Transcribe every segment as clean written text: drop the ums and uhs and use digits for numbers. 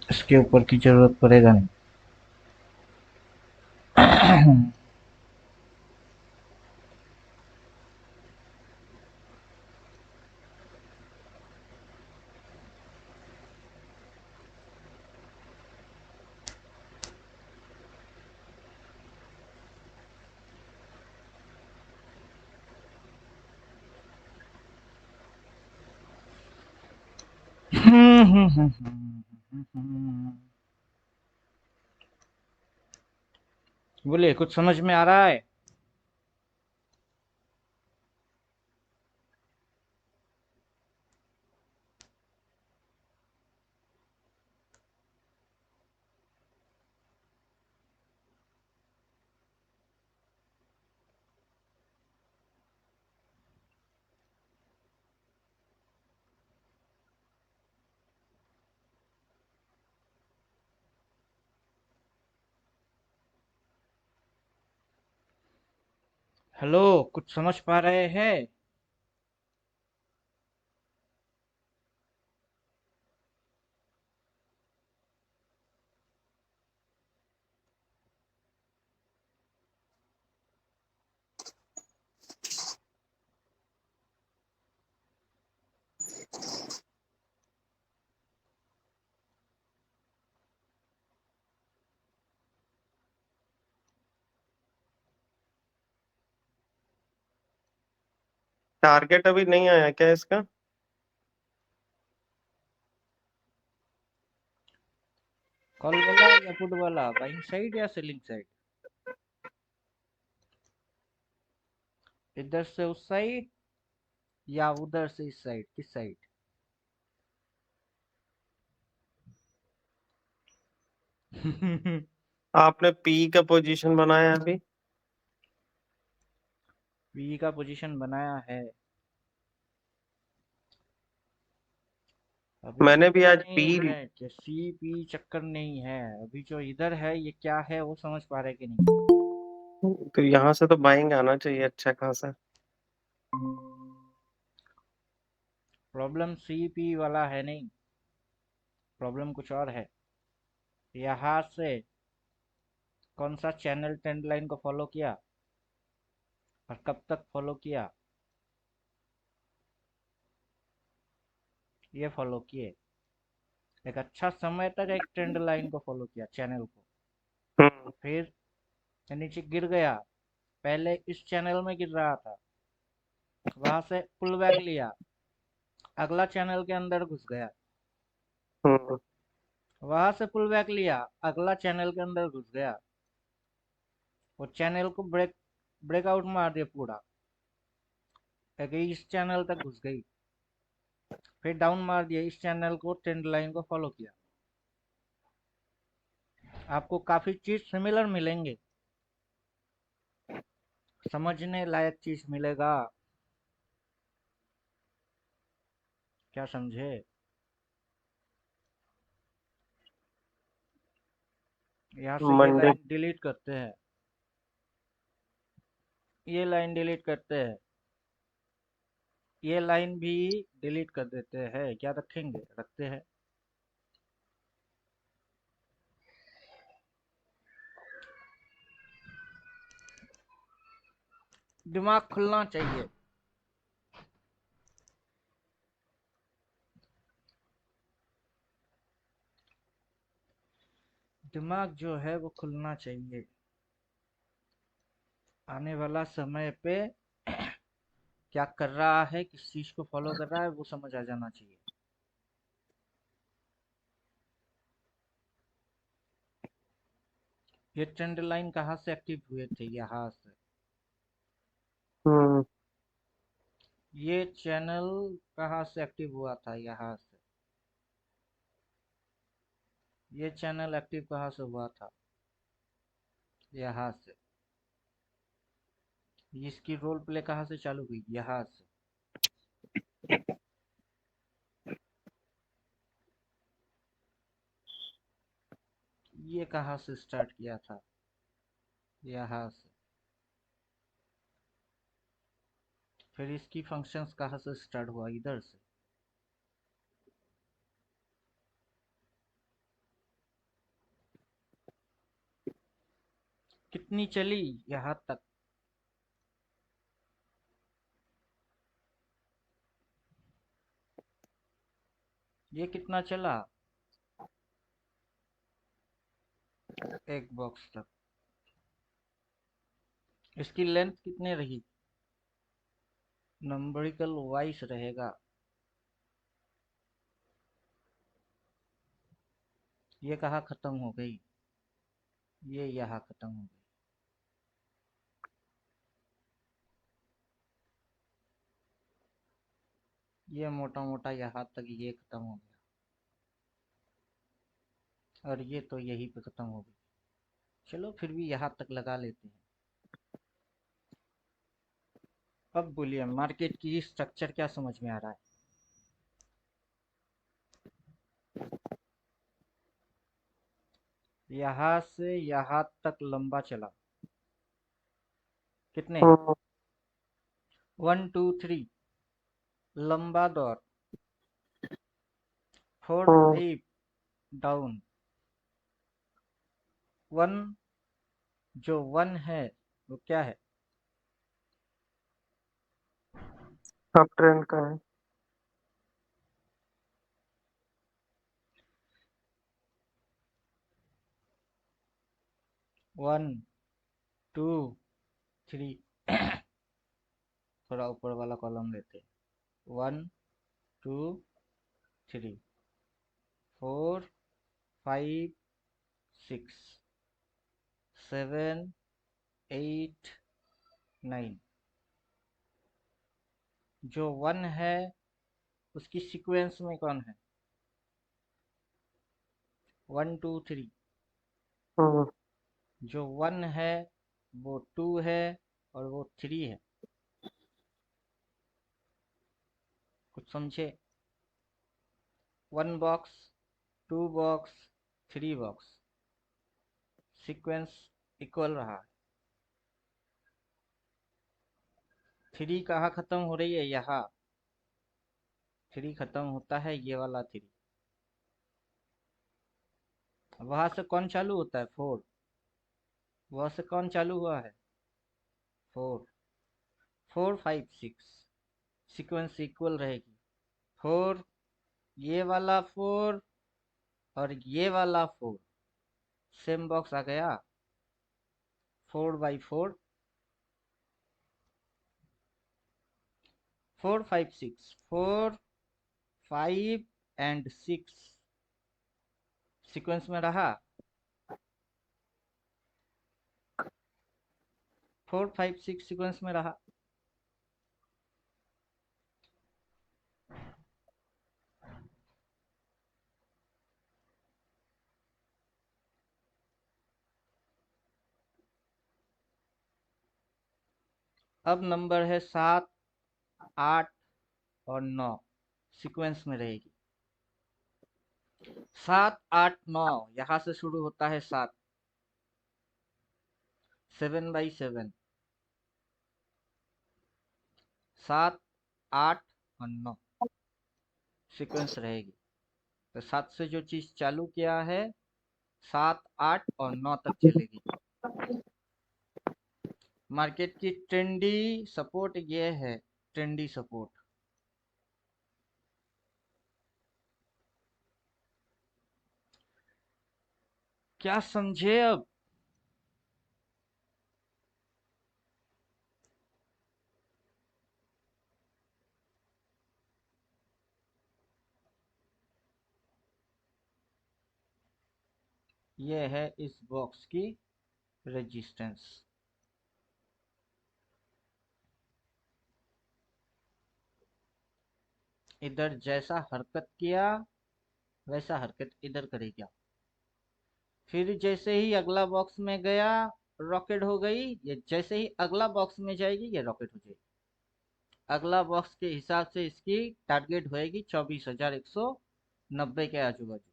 इसके ऊपर की जरूरत पड़ेगा नहीं। बोलिए, कुछ समझ में आ रहा है? हेलो, कुछ समझ पा रहे हैं? टारगेट अभी नहीं आया क्या इसका? कॉल वाला या पुट वाला, बाइंग साइड या सेलिंग साइड? इधर से उस साइड या उधर से इस साइड? किस साइड? आपने पी का पोजीशन बनाया अभी? पी का पोजीशन बनाया है। अभी मैंने भी चक्कर आज पी। नहीं है कि सी पी, चक्कर नहीं है। अभी जो इधर है ये क्या है वो समझ पा रहे कि नहीं? तो यहाँ से तो बाइंग आना चाहिए अच्छा खासा। प्रॉब्लम सी पी वाला है नहीं, प्रॉब्लम कुछ और है। यहाँ से कौन सा चैनल ट्रेंड लाइन को फॉलो किया और कब तक फॉलो किया, ये फॉलो किए। एक अच्छा समय तक एक ट्रेंड लाइन को फॉलो किया, चैनल को। हम्म। फिर ये नीचे गिर गया। पहले इस चैनल में गिर रहा था, वहां से पुल बैक लिया, अगला चैनल के अंदर घुस गया। हम्म। वहां से पुल बैक लिया, अगला चैनल के अंदर घुस गया। वो चैनल को ब्रेकआउट मार दिया पूरा, इस चैनल तक घुस गई। फिर डाउन मार दिया, इस चैनल को ट्रेंड लाइन को फॉलो किया। आपको काफी चीज सिमिलर मिलेंगे, समझने लायक चीज मिलेगा। क्या समझे? यहाँ से ये मंडे। लाइन डिलीट करते हैं, ये लाइन डिलीट करते हैं, ये लाइन भी डिलीट कर देते हैं। क्या रखेंगे? रखते हैं। दिमाग खुलना चाहिए। दिमाग जो है वो खुलना चाहिए। आने वाला समय पे क्या कर रहा है, किस चीज को फॉलो कर रहा है, वो समझ आ जाना चाहिए। ये ट्रेंड लाइन कहाँ से एक्टिव हुए थे? यहाँ से। हम्म। ये चैनल कहाँ से एक्टिव हुआ था? यहाँ से। ये चैनल एक्टिव कहाँ से हुआ था? यहाँ से। इसकी रोल प्ले कहाँ से चालू हुई? यहाँ से। ये कहाँ से स्टार्ट किया था? यहाँ से। फिर इसकी फंक्शंस कहाँ से स्टार्ट हुआ? इधर से। कितनी चली यहाँ तक? ये कितना चला? एक बॉक्स तक। इसकी लेंथ कितनी रही? नंबरिकल वाइज रहेगा। ये कहाँ खत्म हो गई? ये यहाँ खत्म हो गई। ये मोटा मोटा यहाँ तक ये खत्म हो गया, और ये तो यहीं पे खत्म हो गई। चलो फिर भी यहाँ तक लगा लेते हैं। अब बोलिए, मार्केट की स्ट्रक्चर क्या समझ में आ रहा है? यहाँ से यहाँ तक लंबा चला। कितने? हम्म 1 2 3। लंबा दौर। 4 हम्म 5 डाउन। 1, जो 1 है वो क्या है? अब ट्रेंड का है। 1 2 3। थोड़ा ऊपर वाला कॉलम लेते हैं। 1 2 3 4 5 6 7 8 9। जो 1 है उसकी सीक्वेंस में कौन है? 1 2 3। हम्म जो 1 है वो 2 है, और वो 3 है। कुछ समझे? 1 box, 2 box, 3 box. Sequence equal रहा। 3 कहाँ खत्म हो रही है? यहाँ। 3 खत्म होता है ये वाला 3। वहां से कौन चालू होता है? 4। वहां से कौन चालू हुआ है? 4। 4 5 6। सीक्वेंस इक्वल रहेगी। 4, ये वाला 4, और ये वाला 4। सेम बॉक्स आ गया। 4 बाई 4। 4 5 6। 4 5 एंड 6 सीक्वेंस में रहा। 4 5 6 सीक्वेंस में रहा। अब नंबर है 7 8 और 9 सीक्वेंस में रहेगी। 7 8 9, यहां से शुरू होता है 7। 7 बाई 7। 7 8 और 9 सीक्वेंस रहेगी। तो 7 से जो चीज चालू किया है, 7 8 और 9 तक चलेगी। मार्केट की ट्रेंडी सपोर्ट ये है। Trendy support. क्या समझे अब? ये है इस बॉक्स की रेजिस्टेंस। इधर जैसा हरकत किया वैसा हरकत इधर करेगा। फिर जैसे ही अगला बॉक्स में गया, रॉकेट हो गई। ये जैसे ही अगला बॉक्स में जाएगी, ये रॉकेट हो जाएगी। अगला बॉक्स के हिसाब से इसकी टारगेट होएगी 24,190 के आजू बाजू।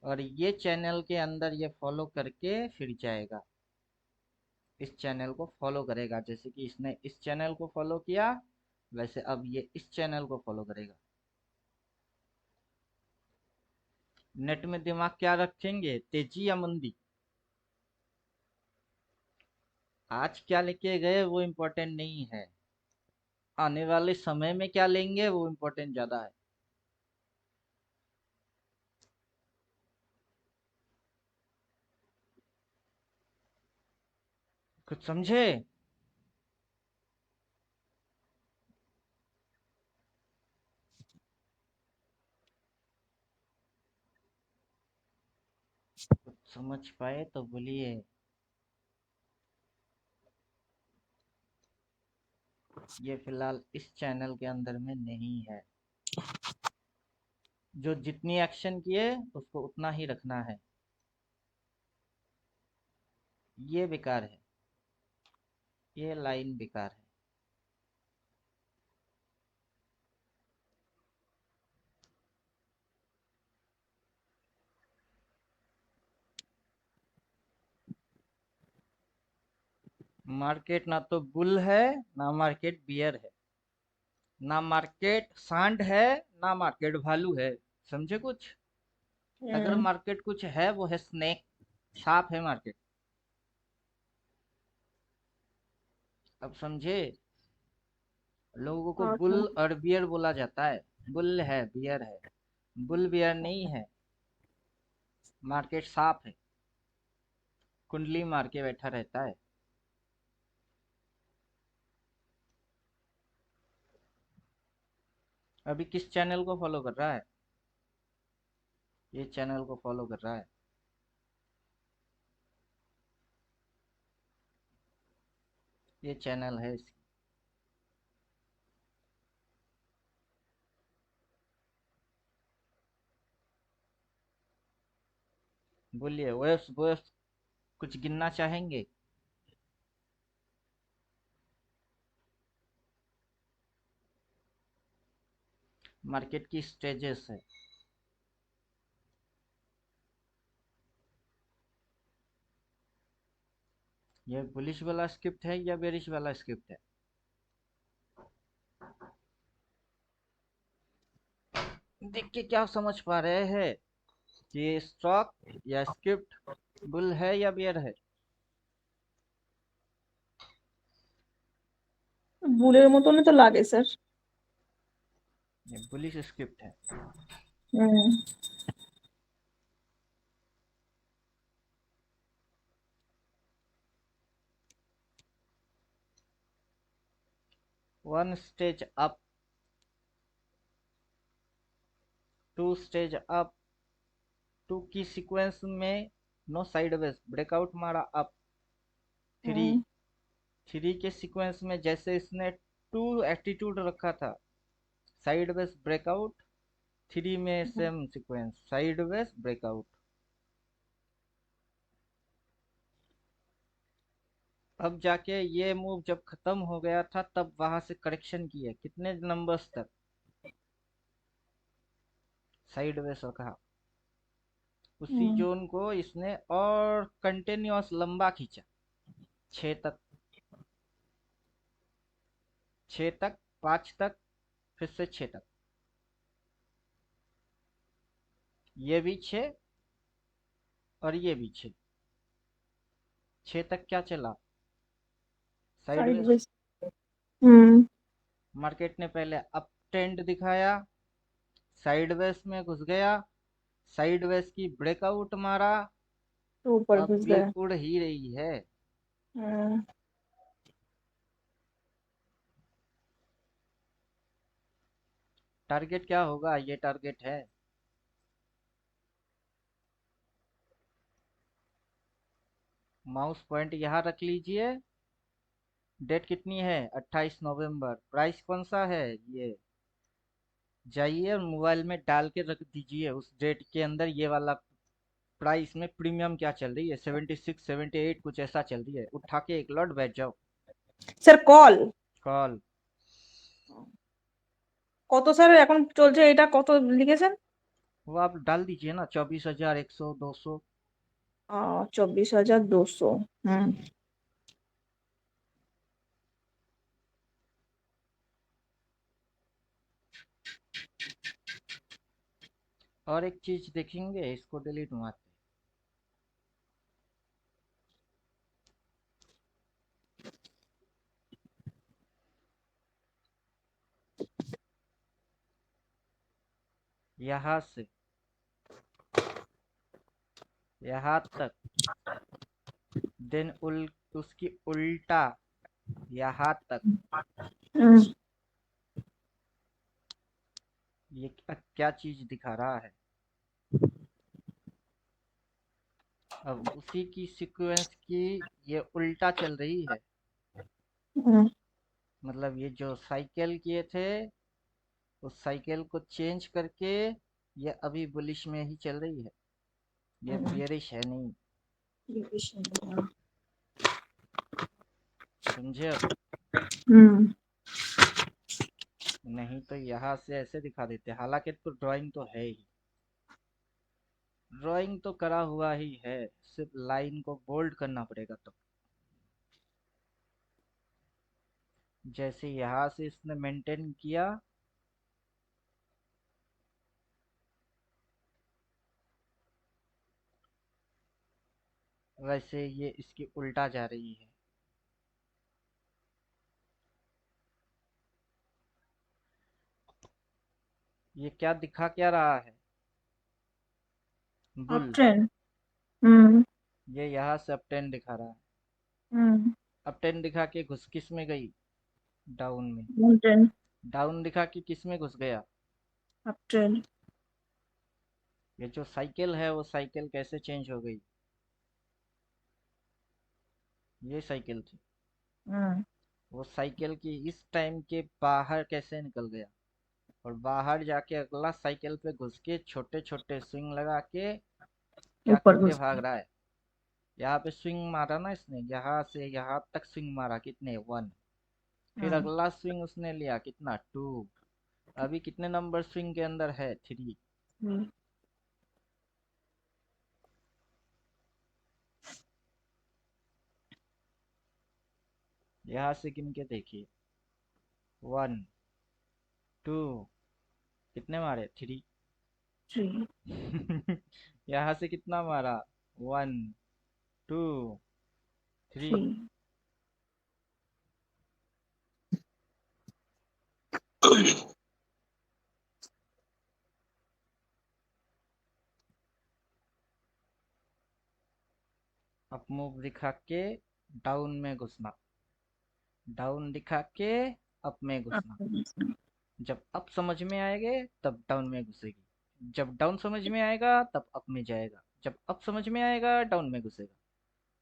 और ये चैनल के अंदर ये फॉलो करके फिर जाएगा। इस चैनल को फॉलो करेगा, जैसे कि इसने इस चैनल को फॉलो किया, वैसे अब ये इस चैनल को फॉलो करेगा। नेट में दिमाग क्या रखेंगे? तेजी या मंदी? आज क्या लेके गए वो इम्पोर्टेंट नहीं है, आने वाले समय में क्या लेंगे वो इम्पोर्टेंट ज्यादा है। कुछ समझे? कुछ समझ पाए तो बोलिए। ये फिलहाल इस चैनल के अंदर में नहीं है। जो जितनी एक्शन किए उसको उतना ही रखना है। ये बेकार है, ये लाइन बेकार है। मार्केट ना तो बुल है, ना मार्केट बियर है, ना मार्केट सांड है, ना मार्केट भालू है। समझे कुछ? अगर हम्म। मार्केट कुछ है वो है स्नेक, सांप है मार्केट। अब समझे? लोगों को हाँ बुल हाँ। और बियर बोला जाता है। बुल है, बियर है। बुल बियर नहीं है, मार्केट सांप है, कुंडली मार के बैठा रहता है। अभी किस चैनल को फॉलो कर रहा है? ये चैनल को फॉलो कर रहा है। ये चैनल है इसकी। बोलिए, वेव्स वेव्स कुछ गिनना चाहेंगे? मार्केट की स्टेजेस है। ये बुलिश वाला स्क्रिप्ट है या बेरिश वाला स्क्रिप्ट है? देख के क्या समझ पा रहे हैं कि स्टॉक या स्क्रिप्ट बुल है या बियर है? बुलेর মতনই তো লাগে স্যার। ये बुलिश स्क्रिप्ट है। Hmm. One stage up, two stage up, two की सीक्वेंस में नो साइडवेज ब्रेकआउट मारा अप। Three, hmm. थ्री के सीक्वेंस में जैसे इसने टू एटीट्यूड रखा था, साइडवेज ब्रेकआउट। थ्री में सेम सीक्वेंस, साइडवेज ब्रेकआउट। अब जाके ये मूव जब खत्म हो गया था तब वहां से करेक्शन किए कितने नंबर्स तक, साइडवेज रखा। उसी হুম। जोन को इसने और कंटिन्यूअस लंबा खींचा, 6 तक, 6 तक, 5 तक, फिर से 6 तक। ये भी 6 और ये भी 6। 6 तक क्या चला? साइडवेज। সাইডওয়েজ। হুম। मार्केट ने पहले अप ट्रेंड दिखाया, साइडवेज में घुस गया, साइडवेज की ब्रेकआउट मारा। तो ऊपर अब घुस भी गया। उड़ ही रही है। হুম। टारगेट क्या होगा? ये टारगेट है। माउस पॉइंट यहाँ रख लीजिए। डेट कितनी है? 28 नवंबर। प्राइस कौन सा है ये? जाइए और मोबाइल में डाल के रख दीजिए उस डेट के अंदर ये वाला प्राइस में प्रीमियम क्या चल रही है, 76 78 कुछ ऐसा चल रही है। उठा के एक लॉट बैठ जाओ। Sir call call. কত স্যার এখন চলছে, এটা কত লিখেছেন? वो आप डाल दीजिए ना, 24,100 200। 24,200। হুম। और एक चीज देखेंगे, इसको डिलीट मारते यहाँ से यहाँ तक, देन उसकी उल्टा यहाँ तक। हम्म, ये क्या चीज दिखा रहा है? अब उसी की सीक्वेंस की ये उल्टा चल रही है। हम्म, मतलब ये जो साइकिल किए थे उस साइकिल को चेंज करके ये अभी बुलिश में ही चल रही है, ये बियरिश है नहीं। समझे अब? हम्म, नहीं तो यहाँ से ऐसे दिखा देते, हालांकि तो ड्राइंग तो है ही, ड्राइंग तो करा हुआ ही है, सिर्फ लाइन को बोल्ड करना पड़ेगा। तो जैसे यहाँ से इसने मेंटेन किया, वैसे ये इसकी उल्टा जा रही है। ये क्या दिखा क्या रहा है? Up bull. ट्रेंड। हम्म, ये यहाँ से अप टेन दिखा रहा है, हम्म, अप टेन दिखा के घुस किस में गई? डाउन में। ट्रेंड, डाउन दिखा के किस में घुस गया? Up trend. ये जो साइकिल है वो साइकिल कैसे चेंज हो गई? ये साइकिल थी, हम्म, वो साइकिल की इस टाइम के बाहर कैसे निकल गया, और बाहर जाके अगला साइकिल पे घुस के छोटे छोटे स्विंग लगा के क्या ऊपर करके घुस भाग रहा है? यहाँ पे स्विंग मारा ना इसने, यहाँ से यहाँ तक स्विंग मारा, कितने? 1। फिर हम्म, अगला स्विंग उसने लिया कितना? 2। अभी कितने नंबर स्विंग के अंदर है? 3। हम्म, यहाँ से गिन के देखिए, 1, 2, कितने मारे? 3। थ्री, यहाँ से कितना मारा? 1, 2, 3। थ्री। अप मूव दिखा के डाउन में घुसना, डाउन दिखा के अप में घुसना। जब अप समझ में आएंगे तब डाउन में घुसेगी, जब डाउन समझ में आएगा तब अप में जाएगा, जब अप समझ में आएगा डाउन में घुसेगा,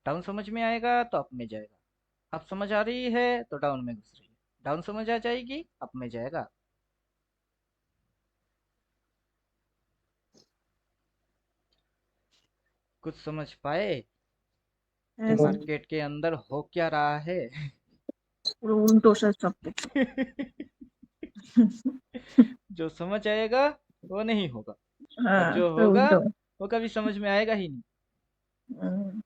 डाउन समझ में आएगा तो अप में जाएगा, अप समझ आ रही है तो डाउन में घुस रही है, डाउन समझ आ जाएगी अप में जाएगा। कुछ समझ पाए कि ऐसे मार्केट के अंदर हो क्या रहा है? उल्टो से सब कुछ। जो समझ आएगा वो नहीं होगा, और हाँ, जो फिर होगा उल्टो। वो कभी समझ में आएगा ही नहीं। हम्म,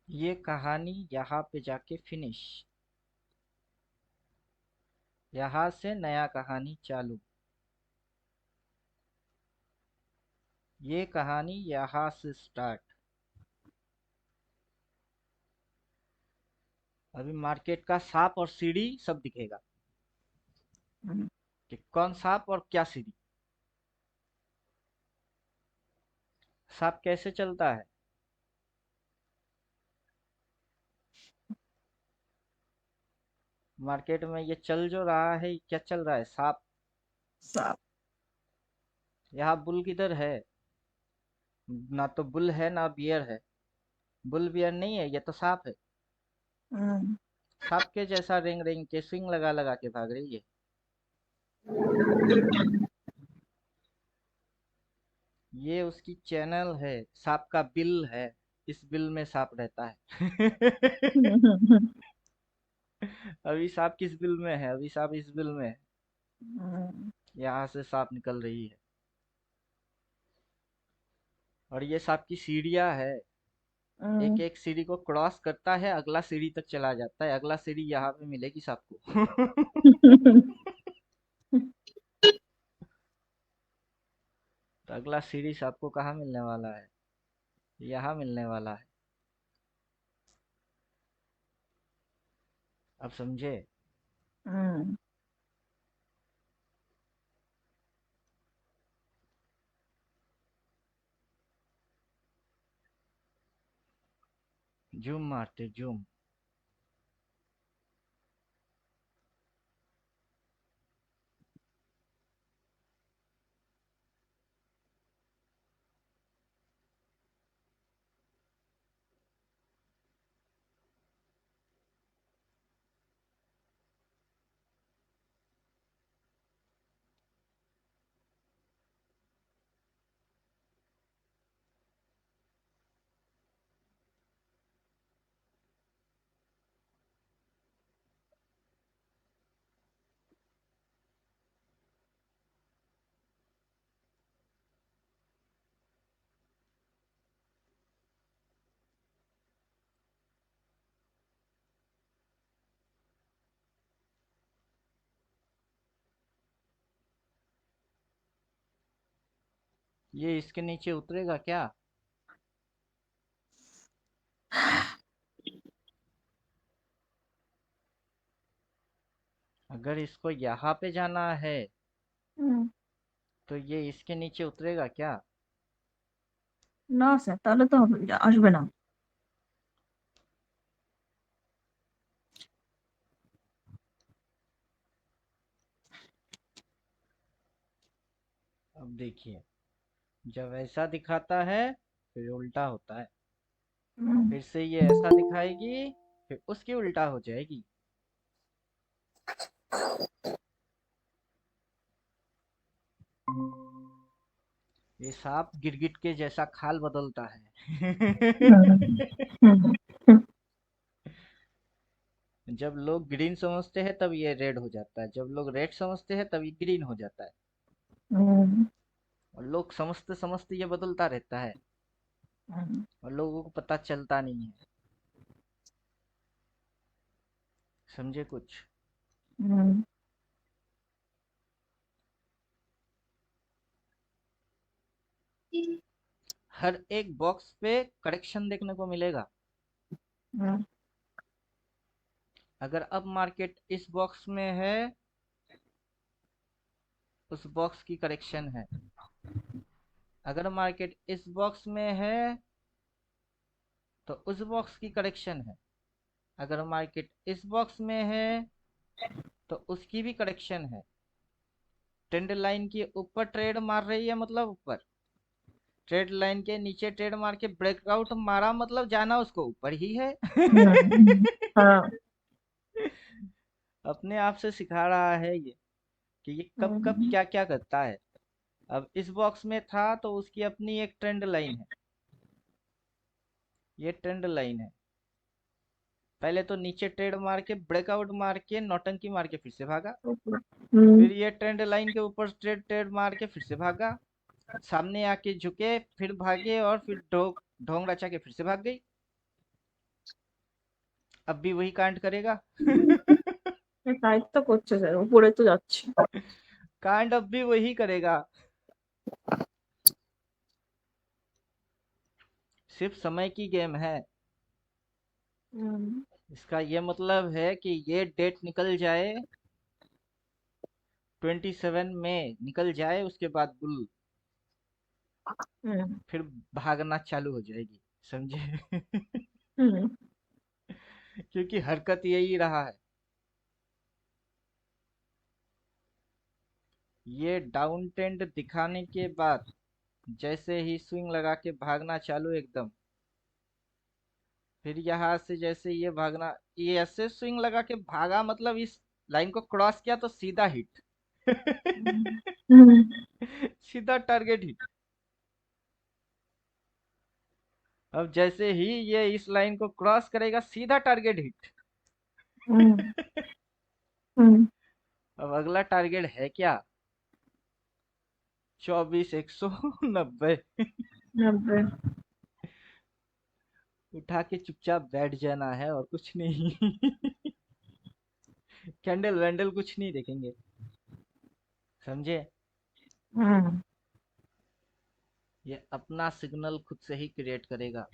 ये कहानी यहाँ पे जाके फिनिश, यहाँ से नया कहानी चालू। ये कहानी यहाँ से स्टार्ट। अभी मार्केट का सांप और सीढ़ी सब दिखेगा हम्म, कि कौन सांप और क्या सीढ़ी। सांप कैसे चलता है? मार्केट में ये चल जो रहा है, ये क्या चल रहा है? सांप। साफ। यहाँ बुल किधर है? ना तो बुल है ना बियर है, बुल बियर नहीं है, ये तो सांप है। हम्म, सांप के जैसा रेंग रेंग के स्विंग लगा लगा के भाग रही है। ये उसकी चैनल है, सांप का बिल है, इस बिल में सांप रहता है। अभी सांप किस बिल में है? अभी सांप इस बिल में है, हम्म, यहाँ से सांप निकल रही है। और ये सांप की सीढ़ियाँ है, एक हम्म। एक सीढ़ी को क्रॉस करता है, अगला सीढ़ी तक चला जाता है, अगला सीढ़ी यहाँ पे मिलेगी सांप को। तो अगला सीढ़ी सांप को कहाँ मिलने वाला है? यहाँ मिलने वाला है। अब समझे? हम्म जूम मारते जूम। ये इसके नीचे उतरेगा क्या? अगर इसको यहाँ पे जाना है हम्म, तो ये इसके नीचे उतरेगा क्या? না স্যার তাহলে তো হবে আসবে না। अब देखिए, जब ऐसा दिखाता है फिर उल्टा होता है, हम्म, फिर से ये ऐसा दिखाएगी फिर उसकी उल्टा हो जाएगी। ये सांप गिरगिट के जैसा खाल बदलता है। हम्म, हम्म, जब लोग ग्रीन समझते हैं तब ये रेड हो जाता है, जब लोग रेड समझते हैं तब ये ग्रीन हो जाता है, हम्म, और लोग समझते समझते ये बदलता रहता है हम्म, और लोगों को पता चलता नहीं है। समझे कुछ? हम्म, हर एक बॉक्स पे करेक्शन देखने को मिलेगा। हम्म, अगर अब मार्केट इस बॉक्स में है, उस बॉक्स की करेक्शन है। अगर मार्केट इस बॉक्स में है तो उस बॉक्स की करेक्शन है। अगर मार्केट इस बॉक्स में है तो उसकी भी करेक्शन है। ट्रेंड लाइन के ऊपर ट्रेड मार रही है मतलब ऊपर, ट्रेड लाइन के नीचे ट्रेड मार के ब्रेकआउट मारा मतलब जाना उसको ऊपर ही है। हम्म, हाँ, अपने आप से सिखा रहा है ये कि ये कब कब हम्म, क्या क्या करता है। अब इस बॉक्स में था तो उसकी अपनी एक ट्रेंड लाइन है, ये ट्रेंड लाइन है। पहले तो नीचे ट्रेड मार के ब्रेकआउट मार के नौटंकी मार के फिर से भागा, हम्म, फिर ये ट्रेंड लाइन के ऊपर ट्रेड ट्रेड मार के फिर से भागा, सामने आके झुके फिर भागे और फिर ढोंग रचा के फिर से भाग गई। अब भी वही कांड करेगा। তাই তো করছে স্যার উপরে তো যাচ্ছে। कांड अब भी वही करेगा। सिर्फ समय की गेम है। हम्म, इसका ये मतलब है कि ये डेट निकल जाए, 27 में निकल जाए, उसके बाद बुल हम्म, फिर भागना चालू हो जाएगी। समझे? हम्म, क्योंकि हरकत यही रहा है। ये डाउन ट्रेंड दिखाने के बाद जैसे ही स्विंग लगा के भागना चालू एकदम, फिर यहाँ से जैसे ये भागना, ये ऐसे स्विंग लगा के भागा मतलब इस लाइन को क्रॉस किया तो सीधा हिट। हम्म, सीधा टारगेट हिट। अब जैसे ही ये इस लाइन को क्रॉस करेगा सीधा टारगेट हिट। हम्म, हम्म, अब अगला टारगेट है क्या? 24,190। 90। उठा के चुपचाप बैठ जाना है और कुछ नहीं। कैंडल वैंडल कुछ नहीं देखेंगे। समझे? हम्म, ये अपना सिग्नल खुद से ही क्रिएट करेगा।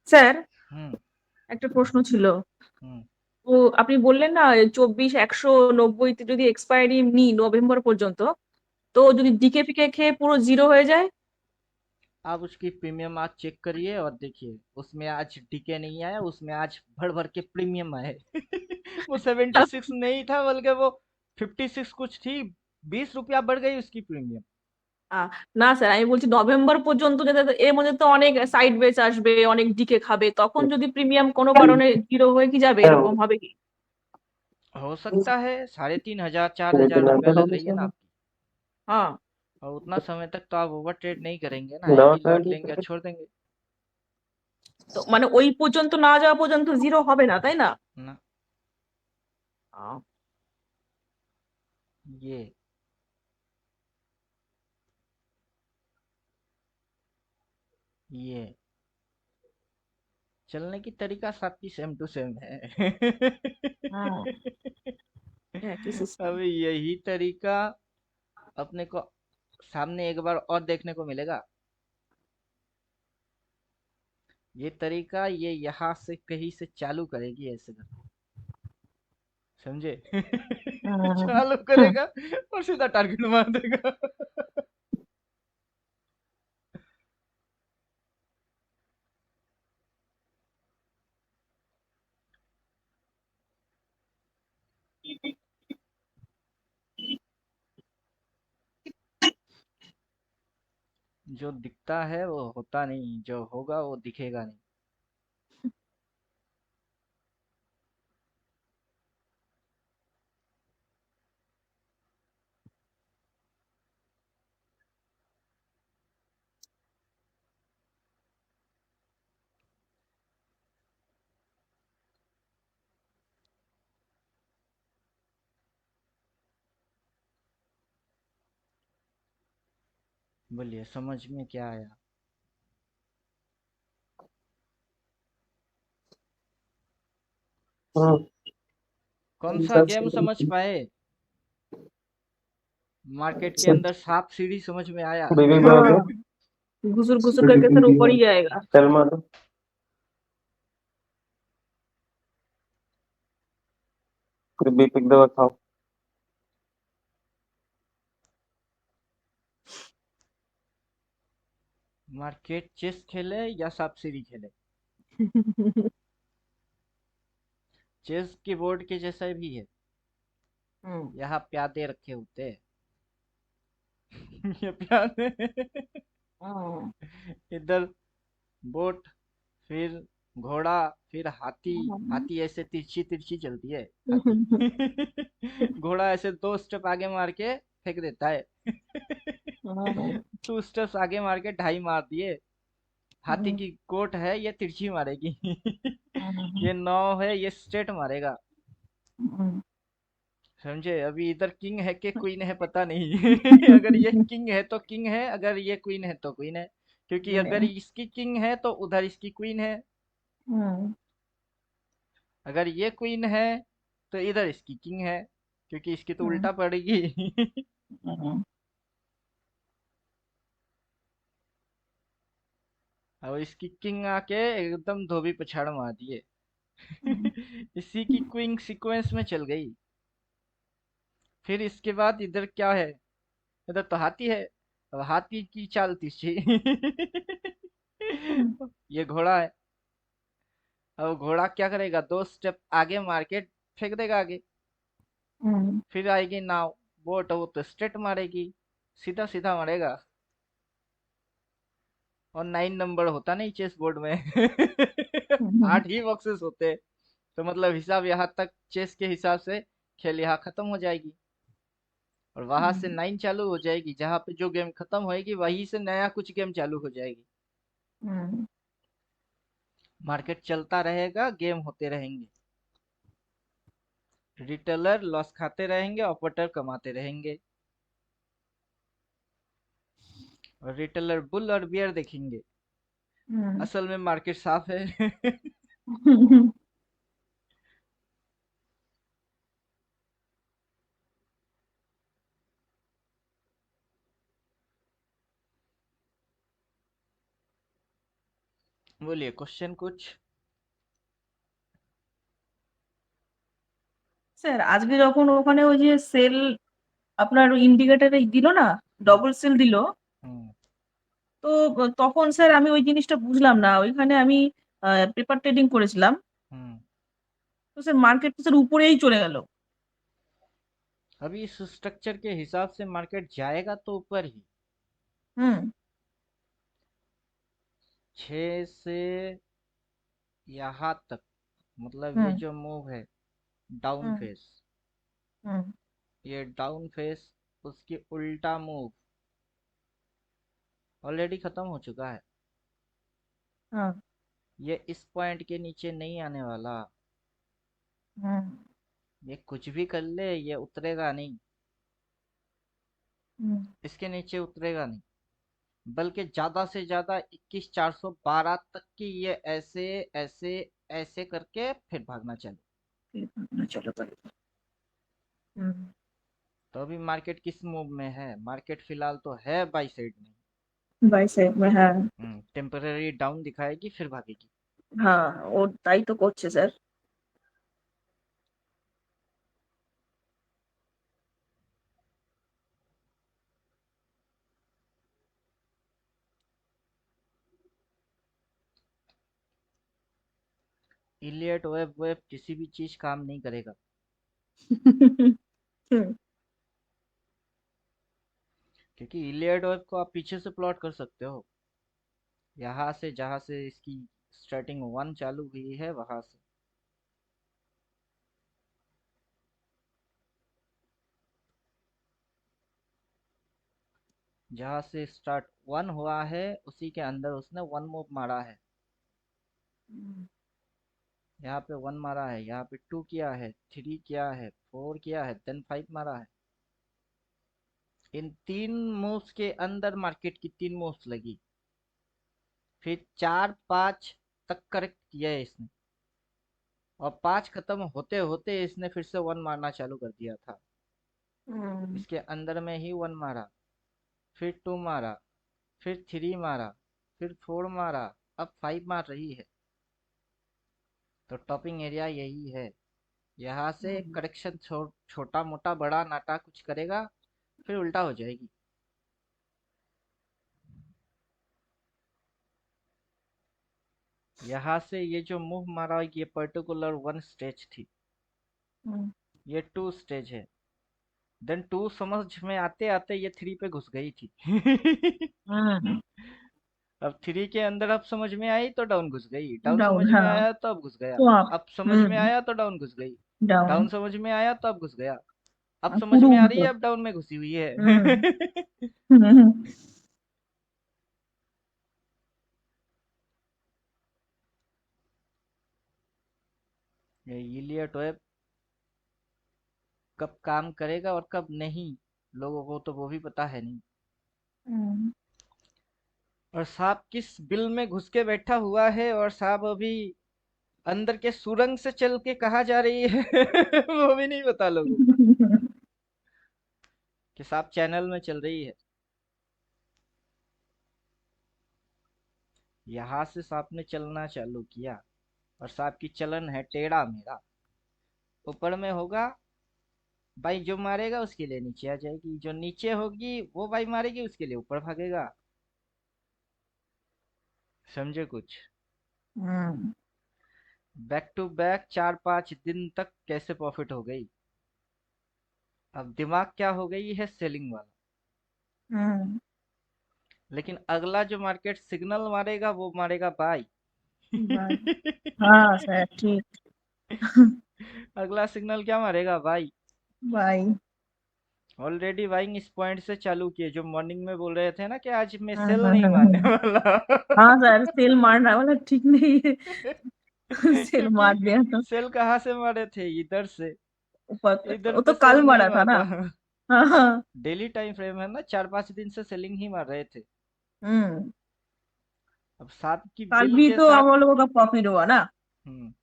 স্যার, হুম। একটা প্রশ্ন ছিল। হুম। তো আপনি বললেন না 24 190 তে যদি এক্সপায়ারি নিই নভেম্বর পর্যন্ত, তো যদি ডিকে ফিকে খেয়ে পুরো জিরো হয়ে যায়? आप उसकी प्रीमियम आज चेक करिए और देखिए उसमें आज डीके नहीं आया, उसमें आज भर भर के प्रीमियम आए। वो 76 नहीं था बल्कि वो 56 कुछ थी, 20 रुपया बढ़ गई उसकी प्रीमियम। আহ, না স্যার, আমি বলছি নভেম্বর পর্যন্ত যাতে, এর মধ্যে তো অনেক সাইড বেচ আসবে, অনেক ডিকে খাবে, তখন যদি প্রিমিয়াম কোনো কারণে জিরো হয়ে কি যাবে, এরকম হবে কি? हो सकता है 3,500 4,000 रुपया लग रही है ना आपकी। হ্যাঁ। और उतना समय तक तो आप ओवर ट्रेड नहीं करेंगे ना, एक ही लॉट लेंगे और छोड़ देंगे। তো মানে ওই পর্যন্ত না যাওয়া পর্যন্ত জিরো হবে না, তাই না? ना, আহ, ये ये चलने की तरीका सबकी सेम टू सेम है। হ্যাঁ, একই সিস্টেম। अब यही तरीका अपने को सामने एक बार और देखने को मिलेगा। ये तरीका ये यहाँ से कहीं से चालू करेगी ऐसे कर, समझे? चालू करेगा और सीधा टारगेट मार देगा। जो दिखता है वो होता नहीं, जो होगा वो दिखेगा नहीं। बोलिए समझ में क्या आया? कौन सा गेम समझ पाए? मार्केट के अंदर सांप सीढ़ी समझ में आया? हाँ, घुसुर घुसुर करके सर ऊपर ही जाएगा। पिक दवा खाओ। मार्केट चेस खेले या सांप सीढ़ी खेले? चेस की बोर्ड के जैसा भी है। हम्म। यहाँ प्यादे रखे होते हैं। ये प्यादे। हाँ। इधर बोट, फिर घोड़ा, फिर हाथी। हाथी ऐसे तिरछी तिरछी चलती है। हाथी। घोड़ा ऐसे 2 स्टेप आगे मार के फेंक देता है। हाँ। 2 स्टेप्स आगे मार के ढाई मार दिए। हाथी की कोट है, ये तिरछी मारेगी। ये 9 है, ये स्ट्रेट मारेगा। समझे? अभी इधर किंग है कि क्वीन है पता नहीं। अगर ये किंग है तो किंग है, अगर ये क्वीन है तो क्वीन है। क्योंकि अगर इसकी किंग है तो उधर इसकी क्वीन है। अगर ये क्वीन है तो इधर इसकी किंग है, क्योंकि इसकी तो उल्टा पड़ेगी। और इसकी किंग आके एकदम धोबी पछाड़ मार दिए। इसी की क्वीन सीक्वेंस में चल गई। फिर इसके बाद इधर क्या है? इधर तो हाथी है। अब हाथी की चाल तिरछी। ये घोड़ा है। अब घोड़ा क्या करेगा? 2 स्टेप आगे मार के फेंक देगा आगे। फिर आएगी नाव, बोट, वो तो स्ट्रेट मारेगी, सीधा सीधा मारेगा। और 9 नंबर होता नहीं चेस बोर्ड में। 8 ही बॉक्सेस होते हैं। तो मतलब हिसाब यहाँ तक चेस के हिसाब से खेल यहाँ खत्म हो जाएगी। और वहां से 9 चालू हो जाएगी, जहाँ पे जो गेम खत्म होएगी वहीं से नया कुछ गेम चालू हो जाएगी। मार्केट चलता रहेगा, गेम होते रहेंगे। रिटेलर लॉस खाते रहेंगे, ऑपरेटर कमाते रहेंगे। और रिटेलर बुल और बियर देखेंगे। असल में मार्केट साफ है। बोलिए क्वेश्चन कुछ। স্যার আজকে যখন ওখানে ওই যে সেল আপনার ইন্ডিকেটরে দিল না, ডবল সেল দিল, হুম তো তখন স্যার আমি ওই জিনিসটা বুঝলাম না। ওইখানে আমি পেপার ট্রেডিং করেছিলাম, হুম। তো স্যার মার্কেট তো স্যার উপরেই चले গেল। अभी इस स्ट्रक्चर के हिसाब से मार्केट जाएगा तो ऊपर ही। হুম 6 से यहाँ तक, मतलब ये হুম जो मूव है डाउन হুম फेस, হুম ये डाउन फेस उसकी उल्टा मूव ऑलरेडी खत्म हो चुका है। हाँ ये इस पॉइंट के नीचे नहीं आने वाला। হুম ये कुछ भी कर ले ये उतरेगा नहीं, হুম इसके नीचे उतरेगा नहीं। बल्कि ज्यादा से ज्यादा 21,412 तक की ये ऐसे ऐसे ऐसे करके फिर भागना चालू। फिर भागना चलो करो। হুম तो अभी मार्केट किस मूव में है? मार्केट फिलहाल तो है बाई साइड में। বাই সাইড में, হ্যাঁ। टेम्पररी डाउन दिखाएगी फिर भागेगी। হ্যাঁ, ও তাই তো করছে স্যার। इलियट वेब वेब किसी भी चीज काम नहीं करेगा, হুম क्योंकि इलियट वेब को आप पीछे से प्लॉट कर सकते हो। यहाँ से जहाँ से इसकी स्टार्टिंग 1 चालू हुई है वहां से, जहाँ से स्टार्ट 1 हुआ है उसी के अंदर उसने 1 मूव मारा है। यहाँ पे 1 मारा है, यहाँ पे 2 किया है, 3 किया है, 4 किया है, देन 5 मारा है। इन 3 मूव्स के अंदर मार्केट की 3 मूव्स लगी, फिर 4 5 तक करेक्ट किया है इसने, और 5 खत्म होते होते इसने फिर से 1 मारना चालू कर दिया था। হুম इसके अंदर में ही 1 मारा, फिर 2 मारा, फिर 3 मारा, फिर 4 मारा, अब 5 मार रही है। तो टॉपिंग एरिया यही है। यहाँ से হুম करेक्शन छोटा मोटा बड़ा नाटा कुछ करेगा फिर उल्टा हो जाएगी। यहाँ से ये जो मूव मारा ये पर्टिकुलर 1 स्टेज थी, হুম ये 2 स्टेज है। देन 2 समझ में आते आते ये 3 पे घुस गई थी। হুম अब 3 के अंदर अब समझ में आई तो डाउन घुस गई, डाउन डाउन, समझ में हाँ। आया तो अब घुस गया, तो आप अब समझ में आया तो डाउन घुस गई, डाउन, डाउन समझ में आया तो अब घुस गया, अब समझ পুরো में आ रही উল্টো। है अब डाउन में घुसी हुई হুম है। হুম হুম ये इलियट वेब कब काम करेगा और कब नहीं, लोगों को तो वो भी पता है नहीं। হুম और सांप किस बिल में घुस के बैठा हुआ है और सांप अभी अंदर के सुरंग से चल के कहाँ जा रही है वो भी नहीं पता लोगों को, कि सांप चैनल में चल रही है। यहाँ से सांप ने चलना चालू किया और सांप की चलन है टेढ़ा मेढ़ा, ऊपर में होगा भाई जो मारेगा उसके लिए नीचे आ जाएगी, जो नीचे होगी वो भाई मारेगी उसके लिए ऊपर भागेगा। समझे कुछ? হুম बैक टू बैक 4 5 दिन तक कैसे प्रॉफिट हो गई। अब दिमाग क्या हो गई है, सेलिंग वाला। হুম लेकिन अगला जो मार्केट सिग्नल मारेगा वो मारेगा बाई। বাই, হ্যাঁ স্যার ঠিক। अगला सिग्नल क्या मारेगा, बाई। বাই। ऑलरेडी बाइंग इस पॉइंट से चालू किए, जो मॉर्निंग में बोल रहे थे ना कि आज मैं हाँ सेल हाँ नहीं हाँ मारने हाँ वाला। हाँ सर, सेल मारना वाला ठीक नहीं है। सेल क्योंकि मार दिया तो सेल कहाँ से मारे थे, इधर से। ऊपर, इधर वो पे तो कल सेल नहीं मारा था ना। मारता। हाँ हाँ। डेली टाइम फ्रेम है ना, 4 5 दिन से सेलिंग ही मार रहे थे। हम्म अब सांप की कल बिल भी के तो साथ। हम लोगों का प्रॉफिट हुआ ना, हम्म।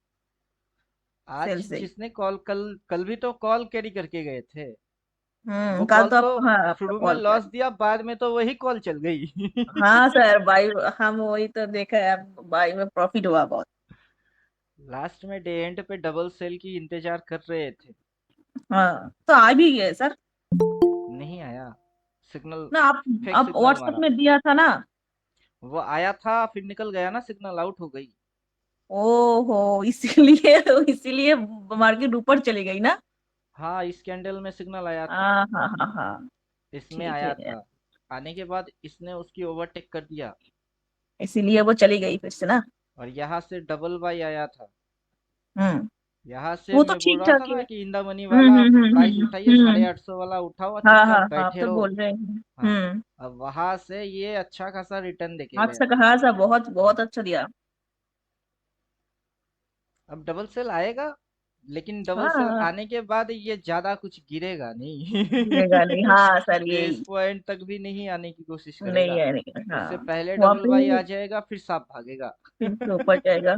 सेल आज से ही। जिसने कॉल, कल कल भी तो कॉल कैरी करके गए थे। वो कल कॉल तो तो आप, हाँ, आपका शुरू में कॉल किया लॉस दिया, बाद में तो वही कॉल चल गई। हाँ सर भाई, हम वही तो देखा है भाई में प्रॉफिट हुआ बहुत। लास्ट में डे एंड पे डबल सेल की इंतजार कर रहे थे, हाँ तो आ भी गए सर। नहीं आया। सिग्नल, ना फेक आप सिग्नल व्हाट्सएप मारा। में दिया था ना। वो आया था फिर निकल गया ना, सिग्नल आउट हो गई। ओहो, इसीलिए इसीलिए मार्केट ऊपर चली गई ना। हाँ, इस कैंडल में सिग्नल आया था, हाँ हाँ हाँ हाँ। इसमें ठीक आया है, था। आने के बाद इसने उसकी ओवरटेक कर दिया, इसीलिए वो चली गई फिर से ना। और यहाँ से डबल बाई आया था। हम्म। यहाँ से वो तो मैं बोल ठीक रहा था ठाक ना है। कि इंदा मनी वाला आप प्राइस उठाइए, 850 वाला उठाओ और हाँ हाँ चुपचाप हाँ, आप बैठे तो रहो। बोल रहे हैं। हाँ, अब वहां से ये अच्छा खासा रिटर्न देके आपसे गया। कहा था, बहुत हाँ, बहुत अच्छा दिया। अब डबल सेल आएगा, लेकिन डबल सेल हाँ, आने के बाद ये ज्यादा कुछ गिरेगा नहीं। गिरेगा नहीं, हाँ सर ये इस यही। पॉइंट तक भी नहीं आने की कोशिश नहीं करेगा। है, नहीं, इससे हाँ। पहले वहाँ डबल पे बाई ही आ जाएगा, फिर सांप भागेगा। फिर से ऊपर जाएगा।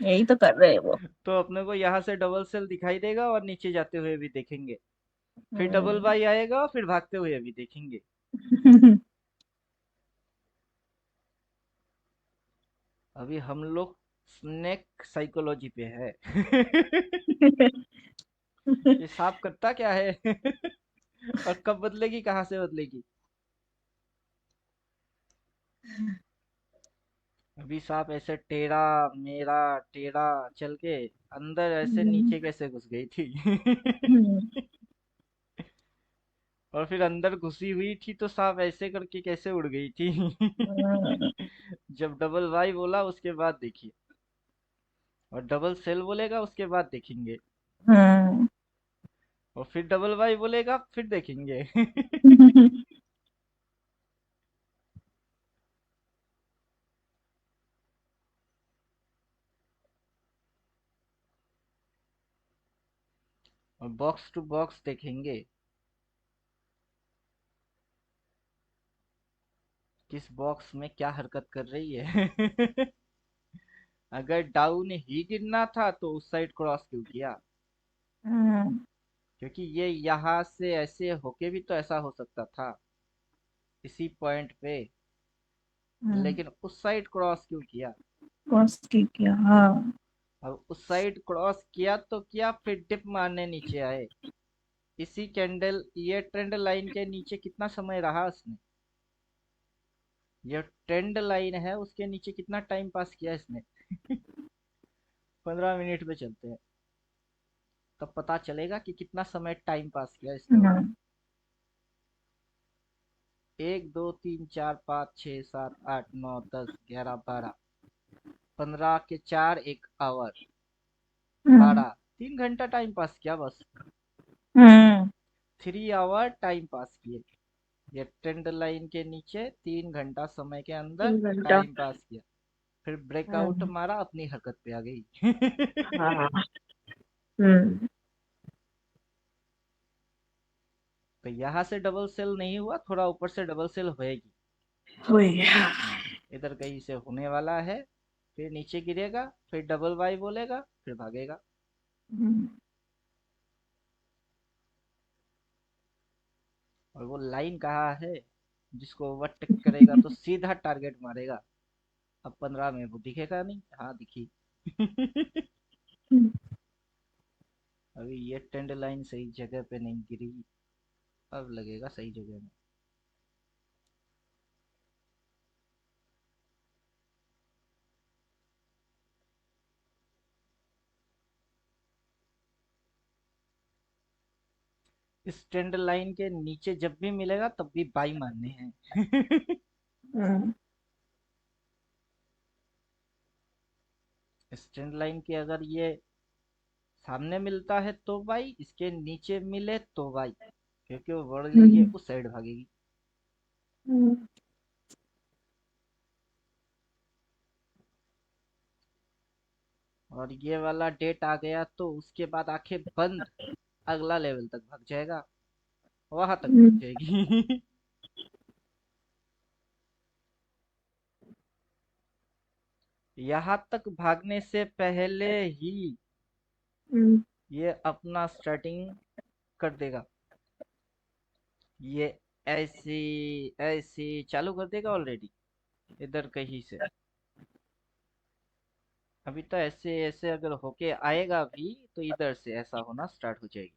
यही तो कर रहे हैं वो। तो अपने को यहाँ से डबल सेल दिखाई देगा और नीचे जाते हुए भी देखेंगे, फिर डबल हम्म। बाई आएगा और फिर भागते हुए भी देखेंगे। अभी हम लोग स्नेक साइकोलॉजी पे है। ये सांप करता क्या है? और कब बदलेगी, कहाँ से बदलेगी? अभी सांप ऐसे टेढ़ा मेरा टेढ़ा चल के अंदर ऐसे हम्म, नीचे कैसे घुस गई थी। हम्म, और फिर अंदर घुसी हुई थी तो सांप ऐसे करके कैसे उड़ गई थी। हम्म, जब डबल वाई बोला उसके बाद देखिए, और डबल सेल बोलेगा उसके बाद देखेंगे, हम्म। और फिर डबल वाई बोलेगा फिर देखेंगे। और बॉक्स टू बॉक्स देखेंगे, किस बॉक्स में क्या हरकत कर रही है। अगर डाउन ही गिरना था तो उस साइड क्रॉस क्यों किया? हम्म, क्योंकि ये यहाँ से ऐसे होके भी तो ऐसा हो सकता था, इसी पॉइंट पे। हम्म। लेकिन उस साइड क्रॉस क्यों किया? कौन सी किया, हाँ। अब उस साइड क्रॉस किया तो किया, फिर डिप मारने नीचे आए। इसी कैंडल, ये ट्रेंड लाइन के नीचे कितना समय रहा उसने? ये ट्रेंड लाइन है, उसके नीचे कितना टाइम पास किया इसने? 15 मिनट पे चलते हैं, तब पता चलेगा कि कितना समय टाइम पास किया इसने वहां। हम्म, 1 2 3 4 5 6 7 8 9 10 11 12, 15 के 4, 1 आवर, हम्म, 12, 3 घंटा टाइम पास किया बस। हम्म। 3 आवर टाइम पास किए, ये ट्रेंड लाइन के नीचे 3 घंटा समय के अंदर 3 घंटा। टाइम पास किया। फिर ब्रेकआउट हम्म। मारा, अपनी हरकत पे आ गई। हाँ। हम्म। तो यहाँ से डबल सेल नहीं हुआ, थोड़ा ऊपर से डबल सेल होएगी। वही। इधर कहीं से होने वाला है, फिर नीचे गिरेगा, फिर डबल बाई बोलेगा, फिर भागेगा। हम्म, और वो लाइन कहाँ है, जिसको ओवरटेक करेगा तो सीधा टारगेट मारेगा। अब 15 में वो दिखेगा नहीं, हाँ दिखी। अभी ये ट्रेंड लाइन सही जगह पे नहीं गिरी, अब लगेगा सही जगह में। इस ट्रेंड लाइन के नीचे जब भी मिलेगा तब भी बाई मारने हैं। हम्म, इस ट्रेंड लाइन के अगर ये सामने मिलता है तो बाई, इसके नीचे मिले तो बाई, क्योंकि वो बढ़ गई है, हम्म, उस साइड भागेगी। हम्म, और ये वाला डेट आ गया तो उसके बाद आंखें बंद, अगला लेवल तक भाग जाएगा, वहां तक भाग हम्म, जाएगी। यहाँ तक भागने से पहले ही हम्म, ये अपना स्टार्टिंग कर देगा। ये ऐसी ऐसी चालू कर देगा ऑलरेडी इधर कहीं से। अभी तो ऐसे ऐसे अगर होके आएगा भी तो इधर से ऐसा होना स्टार्ट हो जाएगी।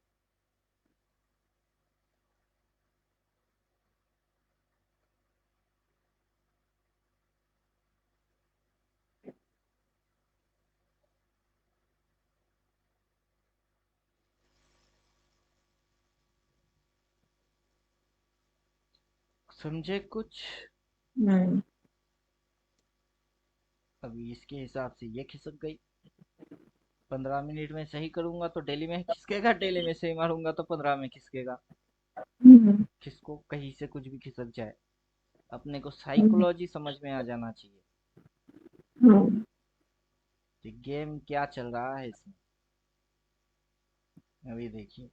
समझे कुछ? हम्म अभी इसके हिसाब से ये खिसक गई। 15 मिनट में सही करूंगा तो डेली में खिसकेगा, डेली में सही मारूंगा तो 15 में खिसकेगा। हम्म खिसको कहीं से कुछ भी खिसक जाए। अपने को हम्म साइकोलॉजी समझ में आ जाना चाहिए हम्म कि गेम क्या चल रहा है इसमें। अभी देखिए,